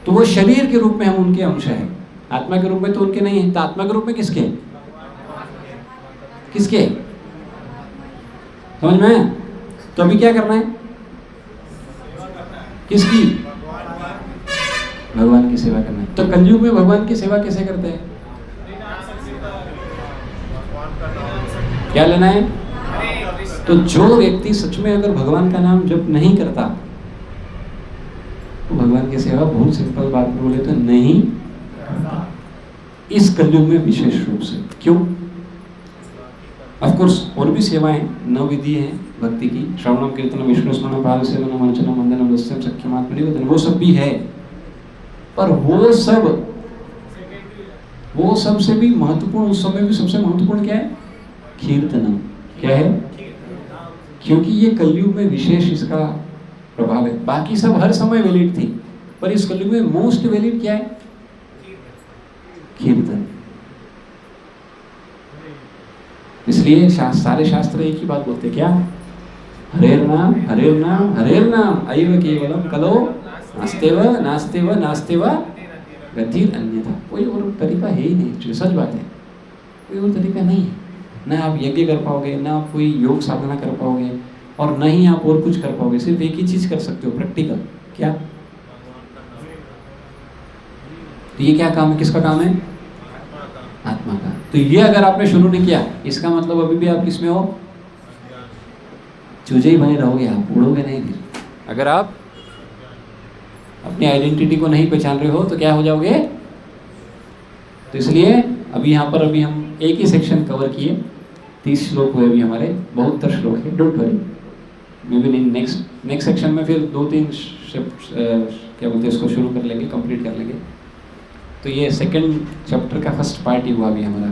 Speaker 1: तो वो शरीर के रूप में हम उनके अंश है, आत्मा के रूप में तो उनके नहीं है। तो आत्मा के रूप में किसके? किसके? समझ में? तो अभी क्या करना है? किसकी? भगवान की सेवा करना है। तो कलयुग में भगवान की सेवा कैसे करते हैं? क्या लेना है? तो जो व्यक्ति सच में अगर भगवान का नाम जप नहीं करता, तो भगवान की सेवा बहुत सिंपल बात बोले तो नहीं करता, इस कलयुग में विशेष रूप से। क्यों? ऑफ कोर्स और भी सेवाएं 9 विधि हैं भक्ति की, श्रवणम कीर्तनम विष्णु स्मरणम पाद सेवनम अर्चनम वंदनम दस्यम सख्यम आत्मनिवेदनम, वो सब भी है। पर वो सबसे भी महत्वपूर्ण, उस समय भी सबसे महत्वपूर्ण क्या है? कीर्तनम। क्या है? क्योंकि ये कलयुग में विशेष इसका प्रभाव है। बाकी सब हर समय वैलिड थी, पर इस कलयुग में मोस्ट वैलिड क्या है? कीर्तन। इसलिए सारे शास्त्र एक ही बात बोलते, क्या? हरेर नाम हरेर नाम हरेर नाम अयैव केवलम कलो नास्तेव नास्तेव नास्तेव गतिर अन्यथा। कोई और तरीका है ही नहीं। जो सच बात है, कोई और तरीका नहीं है। ना आप यज्ञ कर पाओगे, ना आप कोई योग साधना कर पाओगे, और न ही आप और कुछ कर पाओगे। सिर्फ एक ही चीज कर सकते हो, प्रैक्टिकल। क्या? तो ये क्या काम है? किसका काम है? आत्मा का। तो ये अगर आपने शुरू नहीं किया, इसका मतलब अभी भी आप किसमें हो? चूजे ही बने रहोगे, आप उड़ोगे नहीं। फिर अगर आप अपनी आइडेंटिटी को नहीं पहचान रहे हो तो क्या हो जाओगे? तो इसलिए अभी यहाँ पर अभी हम एक ही सेक्शन कवर किए, 30 श्लोक हुए अभी हमारे, बहुत श्लोक है। Don't worry, may be next section में फिर 2-3 क्या बोलते हैं इसको शुरू कर लेंगे, कंप्लीट कर लेंगे। तो ये सेकंड चैप्टर का फर्स्ट पार्ट ही हुआ अभी हमारा।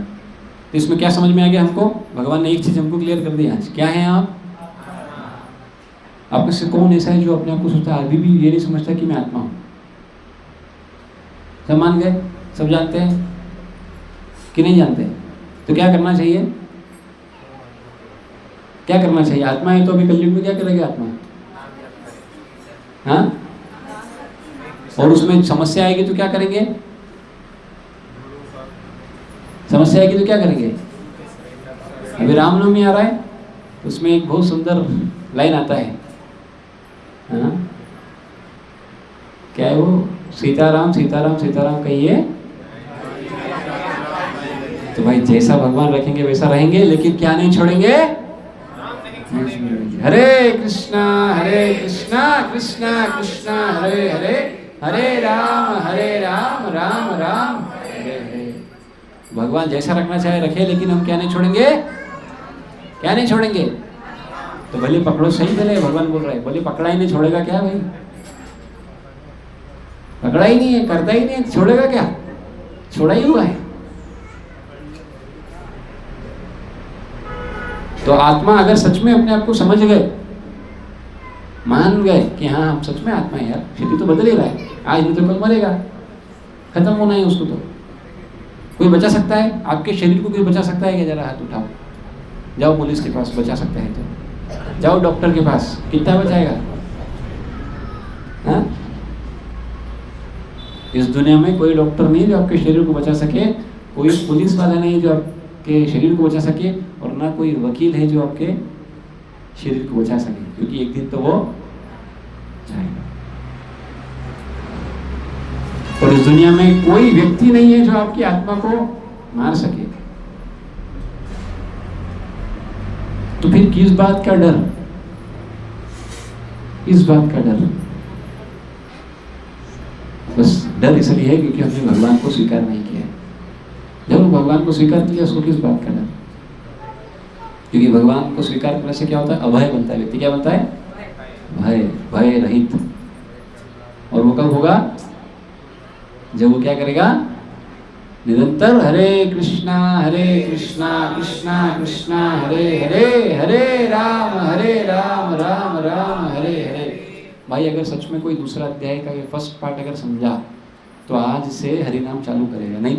Speaker 1: तो इसमें क्या समझ में आ गया हमको? भगवान ने एक चीज़ हमको क्लियर कर दी आज। क्या है आप में से कौन ऐसा है जो अपने आप को सोचता है, अभी भी ये नहीं समझता कि मैं आत्मा हूँ? सब मान गए? सब जानते हैं कि नहीं जानते? तो क्या करना चाहिए? क्या करना चाहिए? आत्मा है तो अभी कलयुग में क्या करेगी आत्मा? हाँ? और उसमें समस्या आएगी तो क्या करेंगे? समस्या आएगी तो क्या करेंगे? अभी रामनवमी आ रहा है, उसमें एक बहुत सुंदर लाइन आता है। हाँ? क्या है वो? सीताराम सीताराम सीताराम कहिए। तो भाई जैसा भगवान रखेंगे वैसा रहेंगे, लेकिन क्या नहीं छोड़ेंगे? हरे कृष्णा कृष्णा कृष्णा हरे हरे, हरे राम राम राम हरे हरे। भगवान जैसा रखना चाहे रखे, लेकिन हम क्या नहीं छोड़ेंगे? क्या नहीं छोड़ेंगे? तो भले पकड़ो, सही भले भगवान बोल रहे हैं, भले पकड़ा ही नहीं छोड़ेगा क्या भाई? पकड़ा ही नहीं है, करता ही नहीं है, छोड़ेगा क्या? छोड़ा ही हुआ है। तो आत्मा अगर सच में अपने आप को समझ गए, मान गए कि हाँ हम सच में आत्मा है यार, शरीर तो बदल ही रहा है, आज नहीं तो कल मरेगा, खत्म होना है उसको। तो कोई बचा सकता है? आपके शरीर को कोई बचा सकता है क्या? जरा हाथ उठाओ, जाओ पुलिस के पास, बचा सकता है तो जाओ डॉक्टर के पास, कितना बचाएगा? हाँ? इस दुनिया में कोई डॉक्टर नहीं जो आपके शरीर को बचा सके, कोई पुलिस वाला नहीं जो आपके शरीर को बचा सके, और ना कोई वकील है जो आपके शरीर को बचा सके, क्योंकि एक दिन तो वो जाएगा। और इस दुनिया में कोई व्यक्ति नहीं है जो आपकी आत्मा को मार सके। तो फिर किस बात का डर? किस बात का डर? बस डर इसलिए है क्योंकि हमने भगवान को स्वीकार नहीं किया। जब भगवान को स्वीकार किया, उसको किस बात का डर? क्योंकि भगवान को स्वीकार करने से क्या होता है? अभय बनता है व्यक्ति। क्या बनता है? भय रहित। और वो कब होगा? जब वो क्या करेगा? निरंतर हरे कृष्णा कृष्णा कृष्णा हरे हरे, हरे राम राम राम हरे हरे। भाई अगर सच में कोई दूसरा अध्याय का ये फर्स्ट पार्ट अगर समझा तो आज से हरि नाम चालू करेगा, नहीं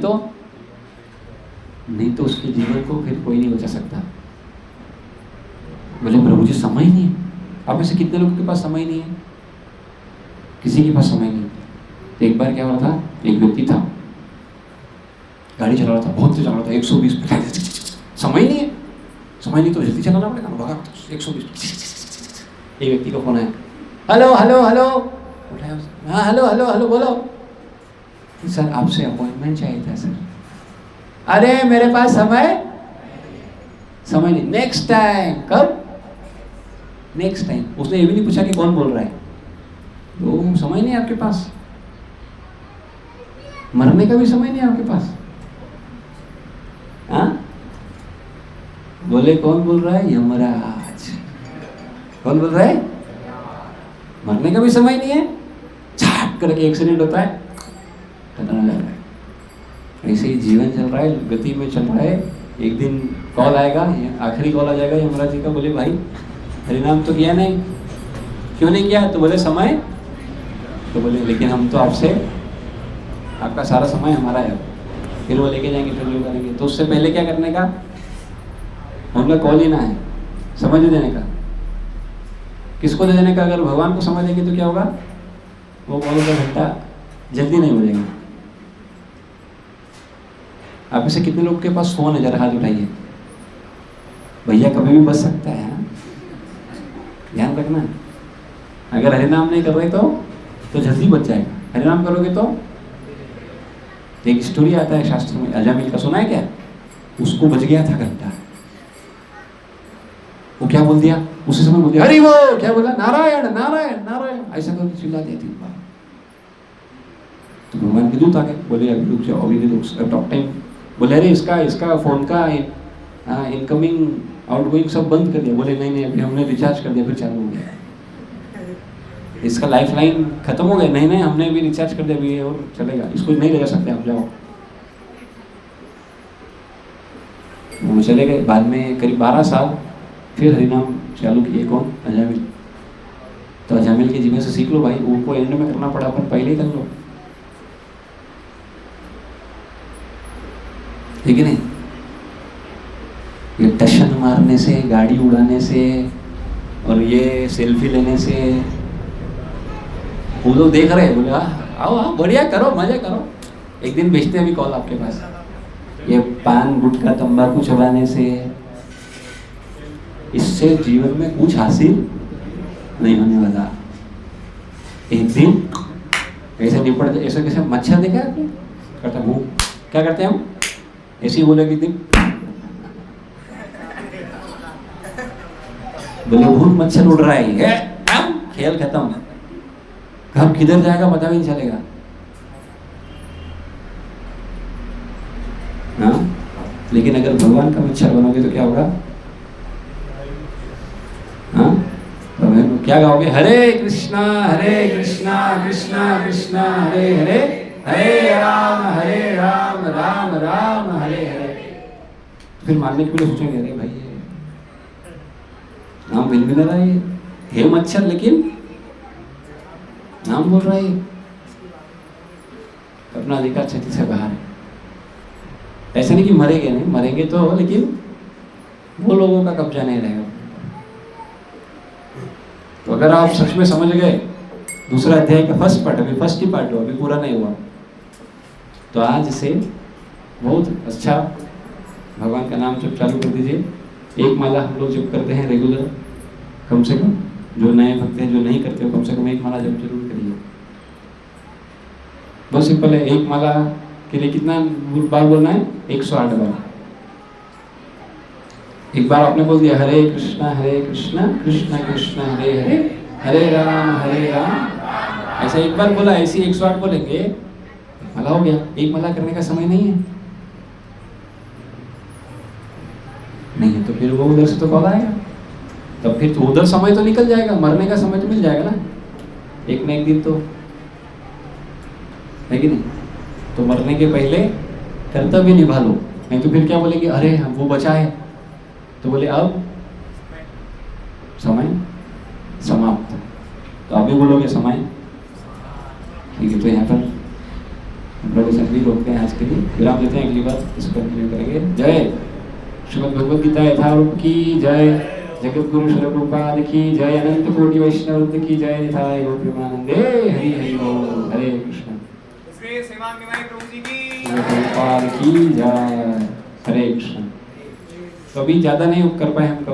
Speaker 1: तो उसके जीवन को फिर कोई नहीं बचा सकता। बोले प्रभु जी समय नहीं है। आप में से कितने लोगों के पास समय नहीं है? किसी के पास समय नहीं। तो एक बार क्या हो रहा था, एक व्यक्ति था, गाड़ी चला रहा था, बहुत तेज चला रहा था, 120 समय नहीं है, समय नहीं तो जल्दी चलाना पड़ेगा, 120। एक व्यक्ति का फोन आया, हेलो हेलो हेलो, उठाया, हाँ हेलो हेलो हेलो बोलो, सर आपसे अपॉइंटमेंट चाहिए था सर। अरे मेरे पास समय नहीं, नेक्स्ट टाइम। कब? Next time. उसने ये भी नहीं पूछा कि कौन बोल रहा है, तो समय नहीं आपके पास, मरने का भी समय नहीं आपके पास। हाँ बोले कौन बोल रहा है? यमराज। कौन बोल रहा है? मरने का भी समय नहीं है, छाट करके एक्सीडेंट होता है, खत्म हो जाता है। ऐसे ही जीवन चल रहा है, गति में चल रहा है। एक दिन कॉल आएगा, आखिरी कॉल आ जाएगा यमराज जी का, बोले भाई हरिनाम तो किया नहीं, क्यों नहीं किया? तो बोले समय, तो बोले लेकिन हम तो आपसे, आपका सारा समय हमारा है। फिर वो लेके जाएंगे, फिर वो करेंगे। तो उससे पहले क्या करने का? उनका कॉल ही ना है, समझ देने का। किसको दे देने का? अगर भगवान को समझ देंगे तो क्या होगा? वो कॉल का घंटा जल्दी नहीं हो जाएगा। आप में से कितने लोग के पास फोन है? जरा हाथ उठाइए। भैया कभी भी बच सकता है, हाँ? ध्यान रखना। अगर हरिनाम नहीं कर रहे तो जल्दी बच जाएगा। हरिनाम करोगे तो एक स्टोरी आता है शास्त्र में, अजामिल का, सुना है क्या? उसको बच गया था घंटा। वो क्या बोल दिया? उसी समय बोल दिया, हरि वो क्या बोला? नारायण नारायण नारायण, ऐसा करके चिल्ला दिया 3 बार। तो भगवान के दूत आ गए, बोले अभी रुक जाओ, अभी रुक, टॉक टाइम। बोले अरे इसका फोन का इनकमिंग आउटगोइंग सब बंद कर दिया। बोले नहीं अभी हमने रिचार्ज कर दिया, फिर चालू हो गया। इसका लाइफ लाइन खत्म हो गया। नहीं हमने भी रिचार्ज कर दिया, अभी और चलेगा, इसको नहीं ले जा सकते, आप जाओ। वो चले गए। बाद में करीब 12 साल फिर हरिनाम चालू किए। कौन? अजामिल। तो अजामिल के जीवन से सीख लो भाई, वो एंड में करना पड़ा, अपन पहले ही कर लो, ठीक है नहीं? ये टशन मारने से, गाड़ी उड़ाने से और ये सेल्फी लेने से, वो लोग देख रहे हैं, बोले आओ बढ़िया करो, मजा करो। एक दिन भेजते हैं अभी कॉल आपके पास। ये पान गुटखा तंबाकू चबाने से, इससे जीवन में कुछ हासिल नहीं होने वाला। एक दिन ऐसे निपट, ऐसे कैसे मच्छर देखा आपने? करता हूँ, क्या करते हैं हम? ऐसे ही बोले कि दिन बोले भूत मच्छर उड़ रहा है, खेल खत्म। कब किधर जाएगा पता भी नहीं चलेगा। हाँ? लेकिन अगर भगवान का मच्छर बनोगे तो क्या होगा? हाँ? तो क्या गाओगे? हरे कृष्णा कृष्णा कृष्णा हरे हरे, हरे राम राम राम हरे हरे। फिर मारने के लिए सोचेंगे, अरे भाई ये नाम मिल भी ना रहा है, हे मच्छर, लेकिन नाम बोल रहा है, अपना अधिकार क्षति से बाहर है। ऐसा नहीं कि मरेंगे, नहीं मरेंगे तो, लेकिन वो लोगों का कब्जा नहीं रहेगा। तो अगर आप सच में समझ गए दूसरा अध्याय का फर्स्ट पार्ट, अभी फर्स्ट ही पार्ट हुआ, अभी पूरा नहीं हुआ, तो आज से बहुत अच्छा भगवान का नाम जप चालू कर दीजिए। एक माला हम लोग जप करते हैं रेगुलर, कम से कम। जो नए भक्त हैं, जो नहीं करते हो, कम से कम एक माला जप जरूर करिए। बहुत सिंपल है। एक माला के लिए कितना बार बोलना है? 108 बार। एक बार आपने बोल दिया हरे कृष्णा कृष्णा कृष्णा हरे हरे, हरे राम, ऐसा एक बार बोला, ऐसी 108 बोलेंगे, माला हो गया। एक माला करने का समय नहीं है, नहीं है तो फिर वो उधर से तो कॉल आएगा, तब फिर तो उधर समय तो निकल जाएगा, मरने का समय तो मिल जाएगा ना, एक न एक दिन तो, है कि नहीं? तो मरने के पहले कर्तव्य निभा लो, नहीं तो फिर क्या बोलेंगे, अरे हम वो बचा है, तो बोले अब समय समाप्त। तो अभी बोलोगे समय, ठीक है। तो यहाँ पर प्रवचन भी रोकते हैं आज के लिए, विराम देते हैं, अगली बार इसको कंटिन्यू करेंगे। जय श्रीमद् भगवद गीता यथारूप की जय, जगत गुरु श्री प्रभुपाद की जय, अनंत कोटि वैष्णव वृंद की जय, निताय गौर प्रेमानंदे, हरि हरि बोल, हरे कृष्ण।
Speaker 8: श्री सेवांगमय प्रभु जी की
Speaker 1: प्रभुपाद की जय, हरे कृष्ण। तो अभी ज़्यादा नहीं कर पाए हम।